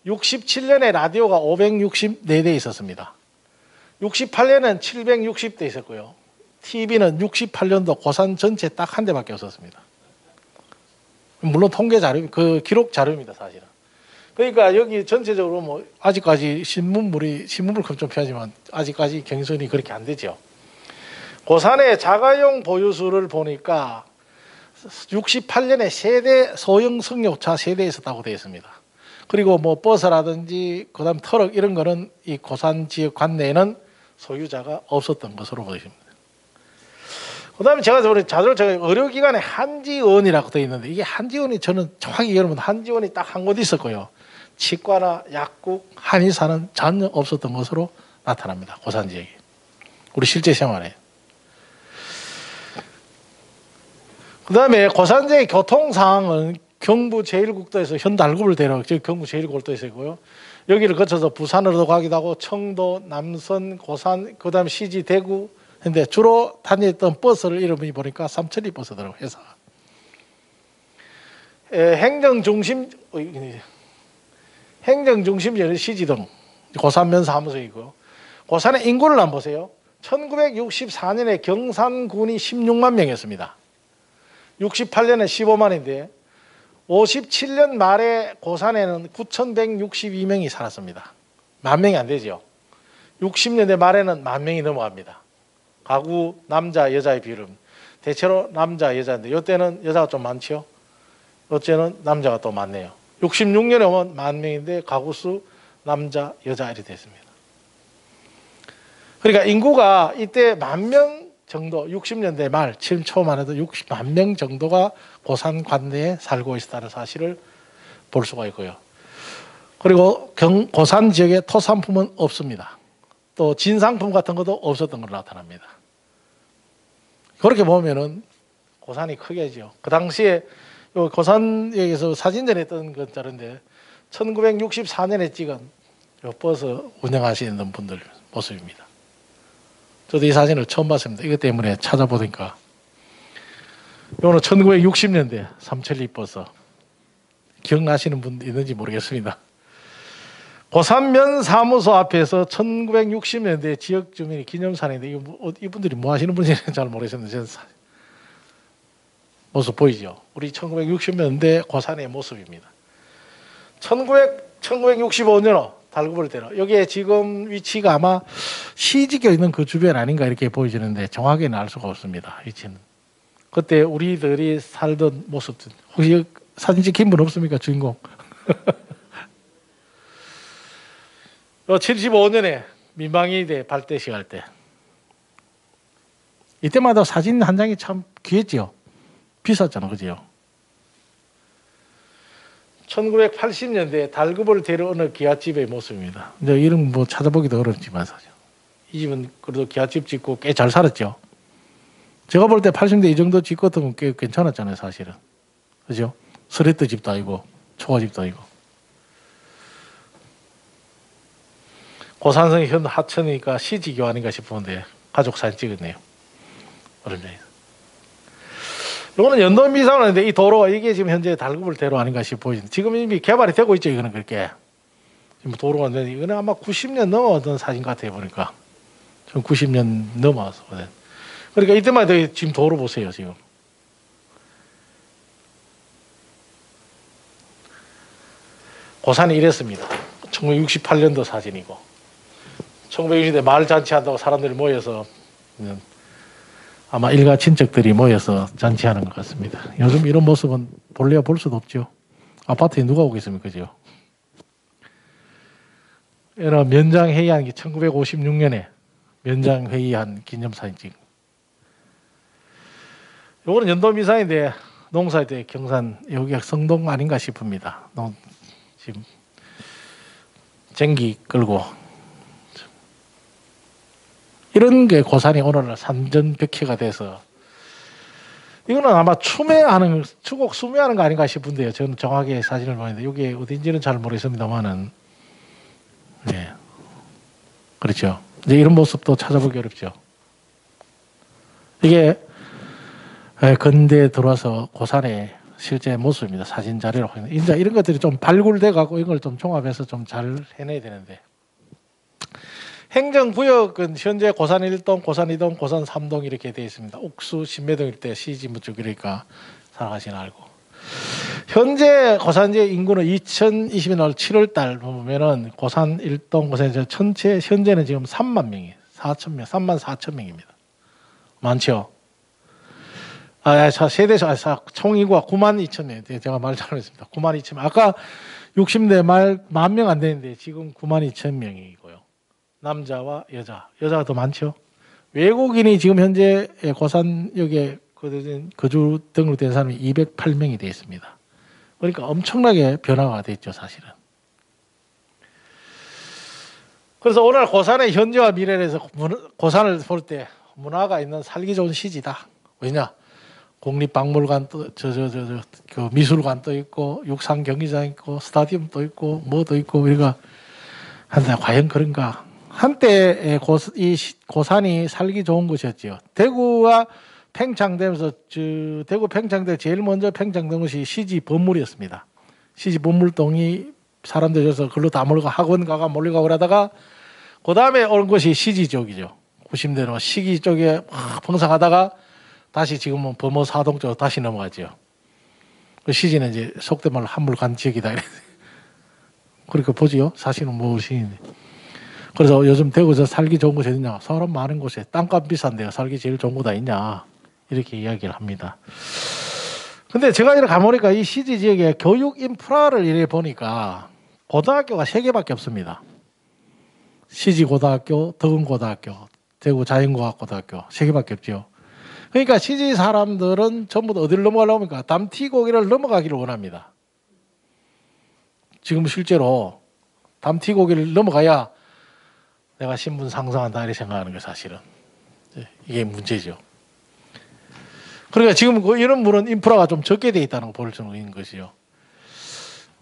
B: 67년에 라디오가 564대 있었습니다. 68년에는 760대 있었고요. TV는 68년도 고산 전체 딱 한 대밖에 없었습니다. 물론 통계 자료, 그 기록 자료입니다, 사실은. 그러니까 여기 전체적으로 뭐 아직까지 신문물 좀 표하지만 아직까지 경선이 그렇게 안 되죠. 고산의 자가용 보유수를 보니까 68년에 세대 소형 승용차 세대 있었다고 되어 있습니다. 그리고 뭐 버스라든지 그다음 트럭 이런 거는 이 고산 지역 관내에는 소유자가 없었던 것으로 보입니다. 그다음에 제가 의료기관에 한지원이라고 되어 있는데 이게 한지원이 저는 정확히 여러분 한지원이 딱 한 곳 있었고요. 치과나 약국, 한의사는 전혀 없었던 것으로 나타납니다. 고산 지역이. 우리 실제 생활에. 그다음에 고산 지역의 교통 상황은 경부 제1국도에서 현달급을 대로 즉 경부 제1국도에서 있고요. 여기를 거쳐서 부산으로 가기도 하고 청도, 남선, 고산, 그다음에 시지, 대구 근데 주로 다녔던 버스를 이름이 보니까 삼천리 버스더라고요. 회사. 행정중심지는 시지동, 고산면 사무소이고 고산의 인구를 한번 보세요. 1964년에 경산군이 16만 명이었습니다. 68년에 15만인데 57년 말에 고산에는 9,162명이 살았습니다. 10,000명이 안 되죠. 60년대 말에는 10,000명이 넘어갑니다. 가구 남자 여자의 비율은 대체로 남자 여자인데 이때는 여자가 좀 많죠. 어째는 남자가 또 많네요. 66년에 오면 10,000명인데 가구 수 남자 여자 이렇게 됐습니다. 그러니까 인구가 이때 10,000명 정도 60년대 말 7 초만 해도 60만 명 정도가 고산 관내에 살고 있다는 사실을 볼 수가 있고요. 그리고 고산 지역에 토산품은 없습니다. 또 진상품 같은 것도 없었던 걸로 나타납니다. 그렇게 보면은 고산이 크겠죠. 그 당시에 고산역에서 사진전 했던 것자인데 1964년에 찍은 버스 운영하시는 분들 모습입니다. 저도 이 사진을 처음 봤습니다. 이것 때문에 찾아보니까 이거는 1960년대 삼천리 버스 기억나시는 분 있는지 모르겠습니다. 고산면 사무소 앞에서 1960년대 지역 주민이 기념사진인데 이분들이 뭐 하시는 분인지 잘 모르겠는데 모습 보이죠? 우리 1960년대 고산의 모습입니다. 1965년 달구벌 대로 여기에 지금 위치가 아마 시지교 있는 그 주변 아닌가 이렇게 보여지는데 정확히는 알 수가 없습니다. 위치는. 그때 우리들이 살던 모습들 혹시 사진 찍힌 분 없습니까? 주인공. 75년에 민방위대 발대식 할 때 이때마다 사진 한 장이 참 귀했죠. 비쌌잖아, 그죠? 1980년대 달구벌 대로 어느 기아집의 모습입니다. 근데 이름 뭐 찾아보기도 어렵지만 사실 이 집은 그래도 기아집 짓고 꽤 잘 살았죠. 제가 볼 때 80년대 이 정도 집 같으면 꽤 괜찮았잖아요, 사실은. 그죠? 스레트 집도 아니고 초가집도 아니고. 고산성이 현 하천이니까 시지교 아닌가 싶은데 가족 사진 찍었네요. 어렵네요. 이거는 연도 미상하는데 이 도로가 이게 지금 현재 달구벌 대로 아닌가 싶어요. 지금 이미 개발이 되고 있죠. 이거는 그렇게 지금 도로가 되는 이거는 아마 90년 넘어던 사진 같아요 보니까. 전 90년 넘어서 그러니까 이때만 해도 지금 도로 보세요 지금. 고산이 이랬습니다. 1968년도 사진이고 1960년대 마을 잔치한다고 사람들이 모여서 아마 일가 친척들이 모여서 잔치하는 것 같습니다. 요즘 이런 모습은 볼래야 볼 수도 없죠. 아파트에 누가 오겠습니까, 그죠? 이런 면장회의한 게 1956년에 면장회의한 기념사진 찍. 요거는 연도미사인데 농사에 경산 여기가 성동 아닌가 싶습니다. 지금 쟁기 끌고 이런 게 고산이 오늘날 산전벽해가 돼서 이거는 아마 추곡 수매하는 거 아닌가 싶은데요. 저는 정확히 사진을 보는데 이게 어딘지는 잘 모르겠습니다만은 네. 그렇죠. 이제 이런 모습도 찾아보기 어렵죠. 이게 근대에 들어와서 고산의 실제 모습입니다. 사진 자료로 보면 이제 이런 것들이 좀 발굴돼 갖고 이걸 좀 종합해서 좀 잘 해내야 되는데 행정구역은 현재 고산 1동, 고산 2동, 고산 3동 이렇게 되어 있습니다. 옥수, 신매동 일대 시지무 쪽 이러니까 살아가시는 알고 현재 고산지의 인구는 2020년 7월 달 보면은 고산 1동, 고산 전체 현재는 지금 3만 명이에요. 4천 명, 3만 4천 명입니다. 많죠? 세대에서 총 인구가 9만 2천 명. 제가 말 잘못했습니다. 9만 2천 명. 아까 60대 말 1만 명 안 되는데 지금 9만 2천 명이고요. 남자와 여자가 더 많죠. 외국인이 지금 현재 고산역에 거주 등록된 사람이 208명이 되어 있습니다. 그러니까 엄청나게 변화가 됐죠, 사실은. 그래서 오늘 고산의 현재와 미래에서 고산을 볼 때 문화가 있는 살기 좋은 시지다. 왜냐? 국립박물관 그 미술관도 있고 육상 경기장 있고 스타디움도 있고 뭐도 있고 우리가 한데 과연 그런가? 한때 이 고산이 살기 좋은 곳이었지요. 대구가 팽창되면서 대구 팽창돼 제일 먼저 팽창된 것이 시지 범물이었습니다. 시지 범물동이 사람들이 서 글로 다 몰고 학원 가가 몰려가고 그러다가 그 다음에 온 것이 시지 쪽이죠. 90년대로 시기 쪽에 번성하다가 다시 지금은 범어 사동 쪽으로 다시 넘어가죠. 그 시지는 이제 속된 말로 한물간 지역이다. 그렇게 보지요. 사실은 무엇인지. 그래서 요즘 대구에서 살기 좋은 곳이 어디냐? 사람 많은 곳에 땅값 비싼데요. 살기 제일 좋은 곳 아니냐? 이렇게 이야기를 합니다. 근데 제가 이렇게 가보니까 이 시지 지역에 교육 인프라를 이래 보니까 고등학교가 3개밖에 없습니다. 시지 고등학교, 덕은 고등학교, 대구 자연과학 고등학교 3개밖에 없죠. 그러니까 시지 사람들은 전부 다 어디를 넘어가려고 합니까? 담티고기를 넘어가기를 원합니다. 지금 실제로 담티고기를 넘어가야 내가 신분 상승한다 이렇게 생각하는 게 사실은 이게 문제죠. 그러니까 지금 이런 물은 인프라가 좀 적게 돼 있다는 걸 볼 수 있는 것이요.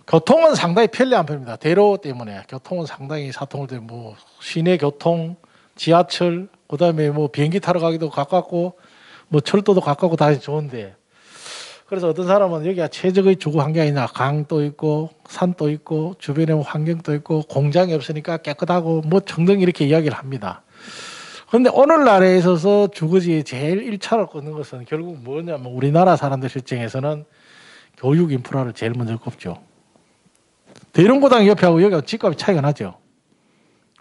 B: 교통은 상당히 편리한 편입니다. 대로 때문에 교통은 상당히 사통을 때 뭐 시내 교통, 지하철, 그다음에 뭐 비행기 타러 가기도 가깝고 뭐 철도도 가깝고 다 좋은데 그래서 어떤 사람은 여기가 최적의 주거 환경이냐 강도 있고 산도 있고 주변에 환경도 있고 공장이 없으니까 깨끗하고 뭐 등등 이렇게 이야기를 합니다. 그런데 오늘날에 있어서 주거지에 제일 1차를 걷는 것은 결국 뭐냐면 우리나라 사람들 입장에서는 교육 인프라를 제일 먼저 꼽죠. 대령고등 옆에하고 여기가 집값이 차이가 나죠.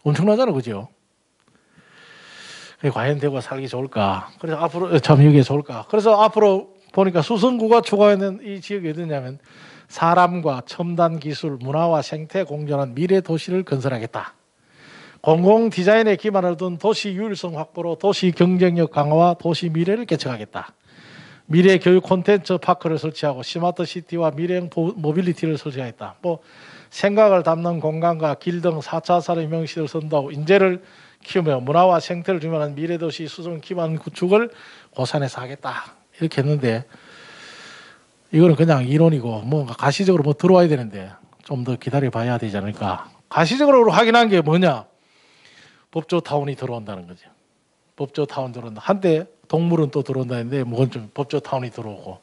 B: 엄청나잖아요, 그죠? 과연 대구가 살기 좋을까? 그래서 앞으로 참 여기에 좋을까? 그래서 앞으로 보니까 수성구가 추구하는 이 지역이 어디냐면 사람과 첨단 기술, 문화와 생태 공존한 미래 도시를 건설하겠다. 공공 디자인에 기반을 둔 도시 유일성 확보로 도시 경쟁력 강화와 도시 미래를 개척하겠다. 미래 교육 콘텐츠 파크를 설치하고 스마트 시티와 미래형 모빌리티를 설치하겠다. 뭐 생각을 담는 공간과 길 등 4차 산업혁명시대를 선도하고 인재를 키우며 문화와 생태를 주면한 미래도시 수성 기반 구축을 고산에서 하겠다. 이렇게 했는데 이거는 그냥 이론이고 뭔가 가시적으로 뭐 들어와야 되는데 좀 더 기다려 봐야 되지 않을까. 가시적으로 확인한 게 뭐냐? 법조타운이 들어온다는 거죠. 법조타운 들어온다. 한때 동물은 또 들어온다는데 뭐건 좀 법조타운이 들어오고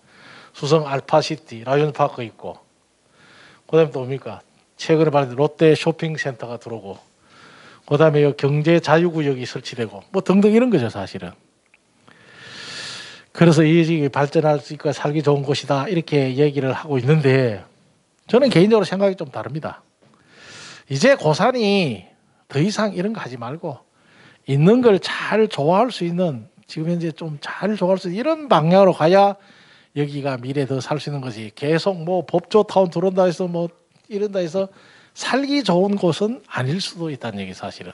B: 수성 알파시티, 라이온파크 있고 그다음에 또 뭡니까? 최근에 발표된 롯데 쇼핑센터가 들어오고 그다음에 경제 자유구역이 설치되고 뭐 등등 이런 거죠, 사실은. 그래서 이 지역이 발전할 수 있고 살기 좋은 곳이다 이렇게 얘기를 하고 있는데 저는 개인적으로 생각이 좀 다릅니다. 이제 고산이 더 이상 이런 거 하지 말고 있는 걸 잘 좋아할 수 있는 지금 현재 좀 잘 좋아할 수 있는 이런 방향으로 가야 여기가 미래에 더 살 수 있는 것이 계속 뭐 법조타운 들어온다 해서 뭐 이런다 해서 살기 좋은 곳은 아닐 수도 있다는 얘기 사실은.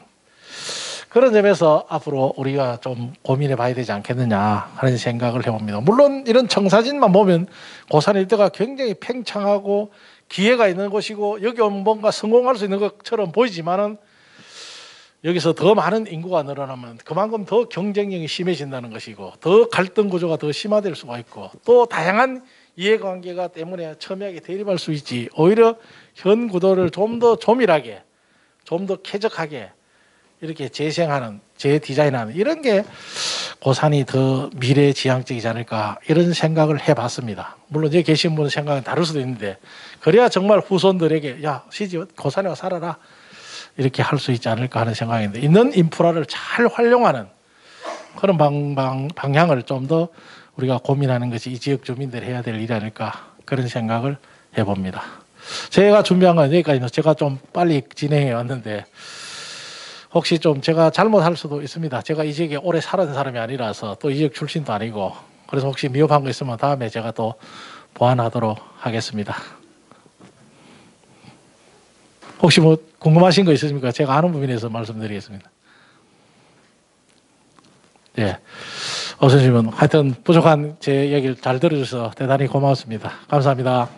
B: 그런 점에서 앞으로 우리가 좀 고민해 봐야 되지 않겠느냐 하는 생각을 해봅니다. 물론 이런 청사진만 보면 고산 일대가 굉장히 팽창하고 기회가 있는 곳이고 여기 오면 뭔가 성공할 수 있는 것처럼 보이지만은 여기서 더 많은 인구가 늘어나면 그만큼 더 경쟁력이 심해진다는 것이고 더 갈등 구조가 더 심화될 수가 있고 또 다양한 이해관계가 때문에 첨예하게 대립할 수 있지. 오히려 현 구도를 좀 더 조밀하게 좀 더 쾌적하게 이렇게 재생하는 재디자인하는 이런 게 고산이 더 미래지향적이지 않을까 이런 생각을 해봤습니다. 물론 여기 계신 분은 생각은 다를 수도 있는데 그래야 정말 후손들에게 야 시집 고산에 와 살아라 이렇게 할 수 있지 않을까 하는 생각인데 있는 인프라를 잘 활용하는 그런 방향을 좀 더 우리가 고민하는 것이 이 지역 주민들이 해야 될 일이 아닐까 그런 생각을 해봅니다. 제가 준비한 건 여기까지는 제가 좀 빨리 진행해 왔는데 혹시 좀 제가 잘못할 수도 있습니다. 제가 이 지역에 오래 살은 사람이 아니라서 또 이 지역 출신도 아니고 그래서 혹시 미흡한 거 있으면 다음에 제가 또 보완하도록 하겠습니다. 혹시 뭐 궁금하신 거 있으십니까? 제가 아는 부분에서 말씀드리겠습니다. 예. 어서오시면 하여튼 부족한 제 얘기를 잘 들어주셔서 대단히 고맙습니다. 감사합니다.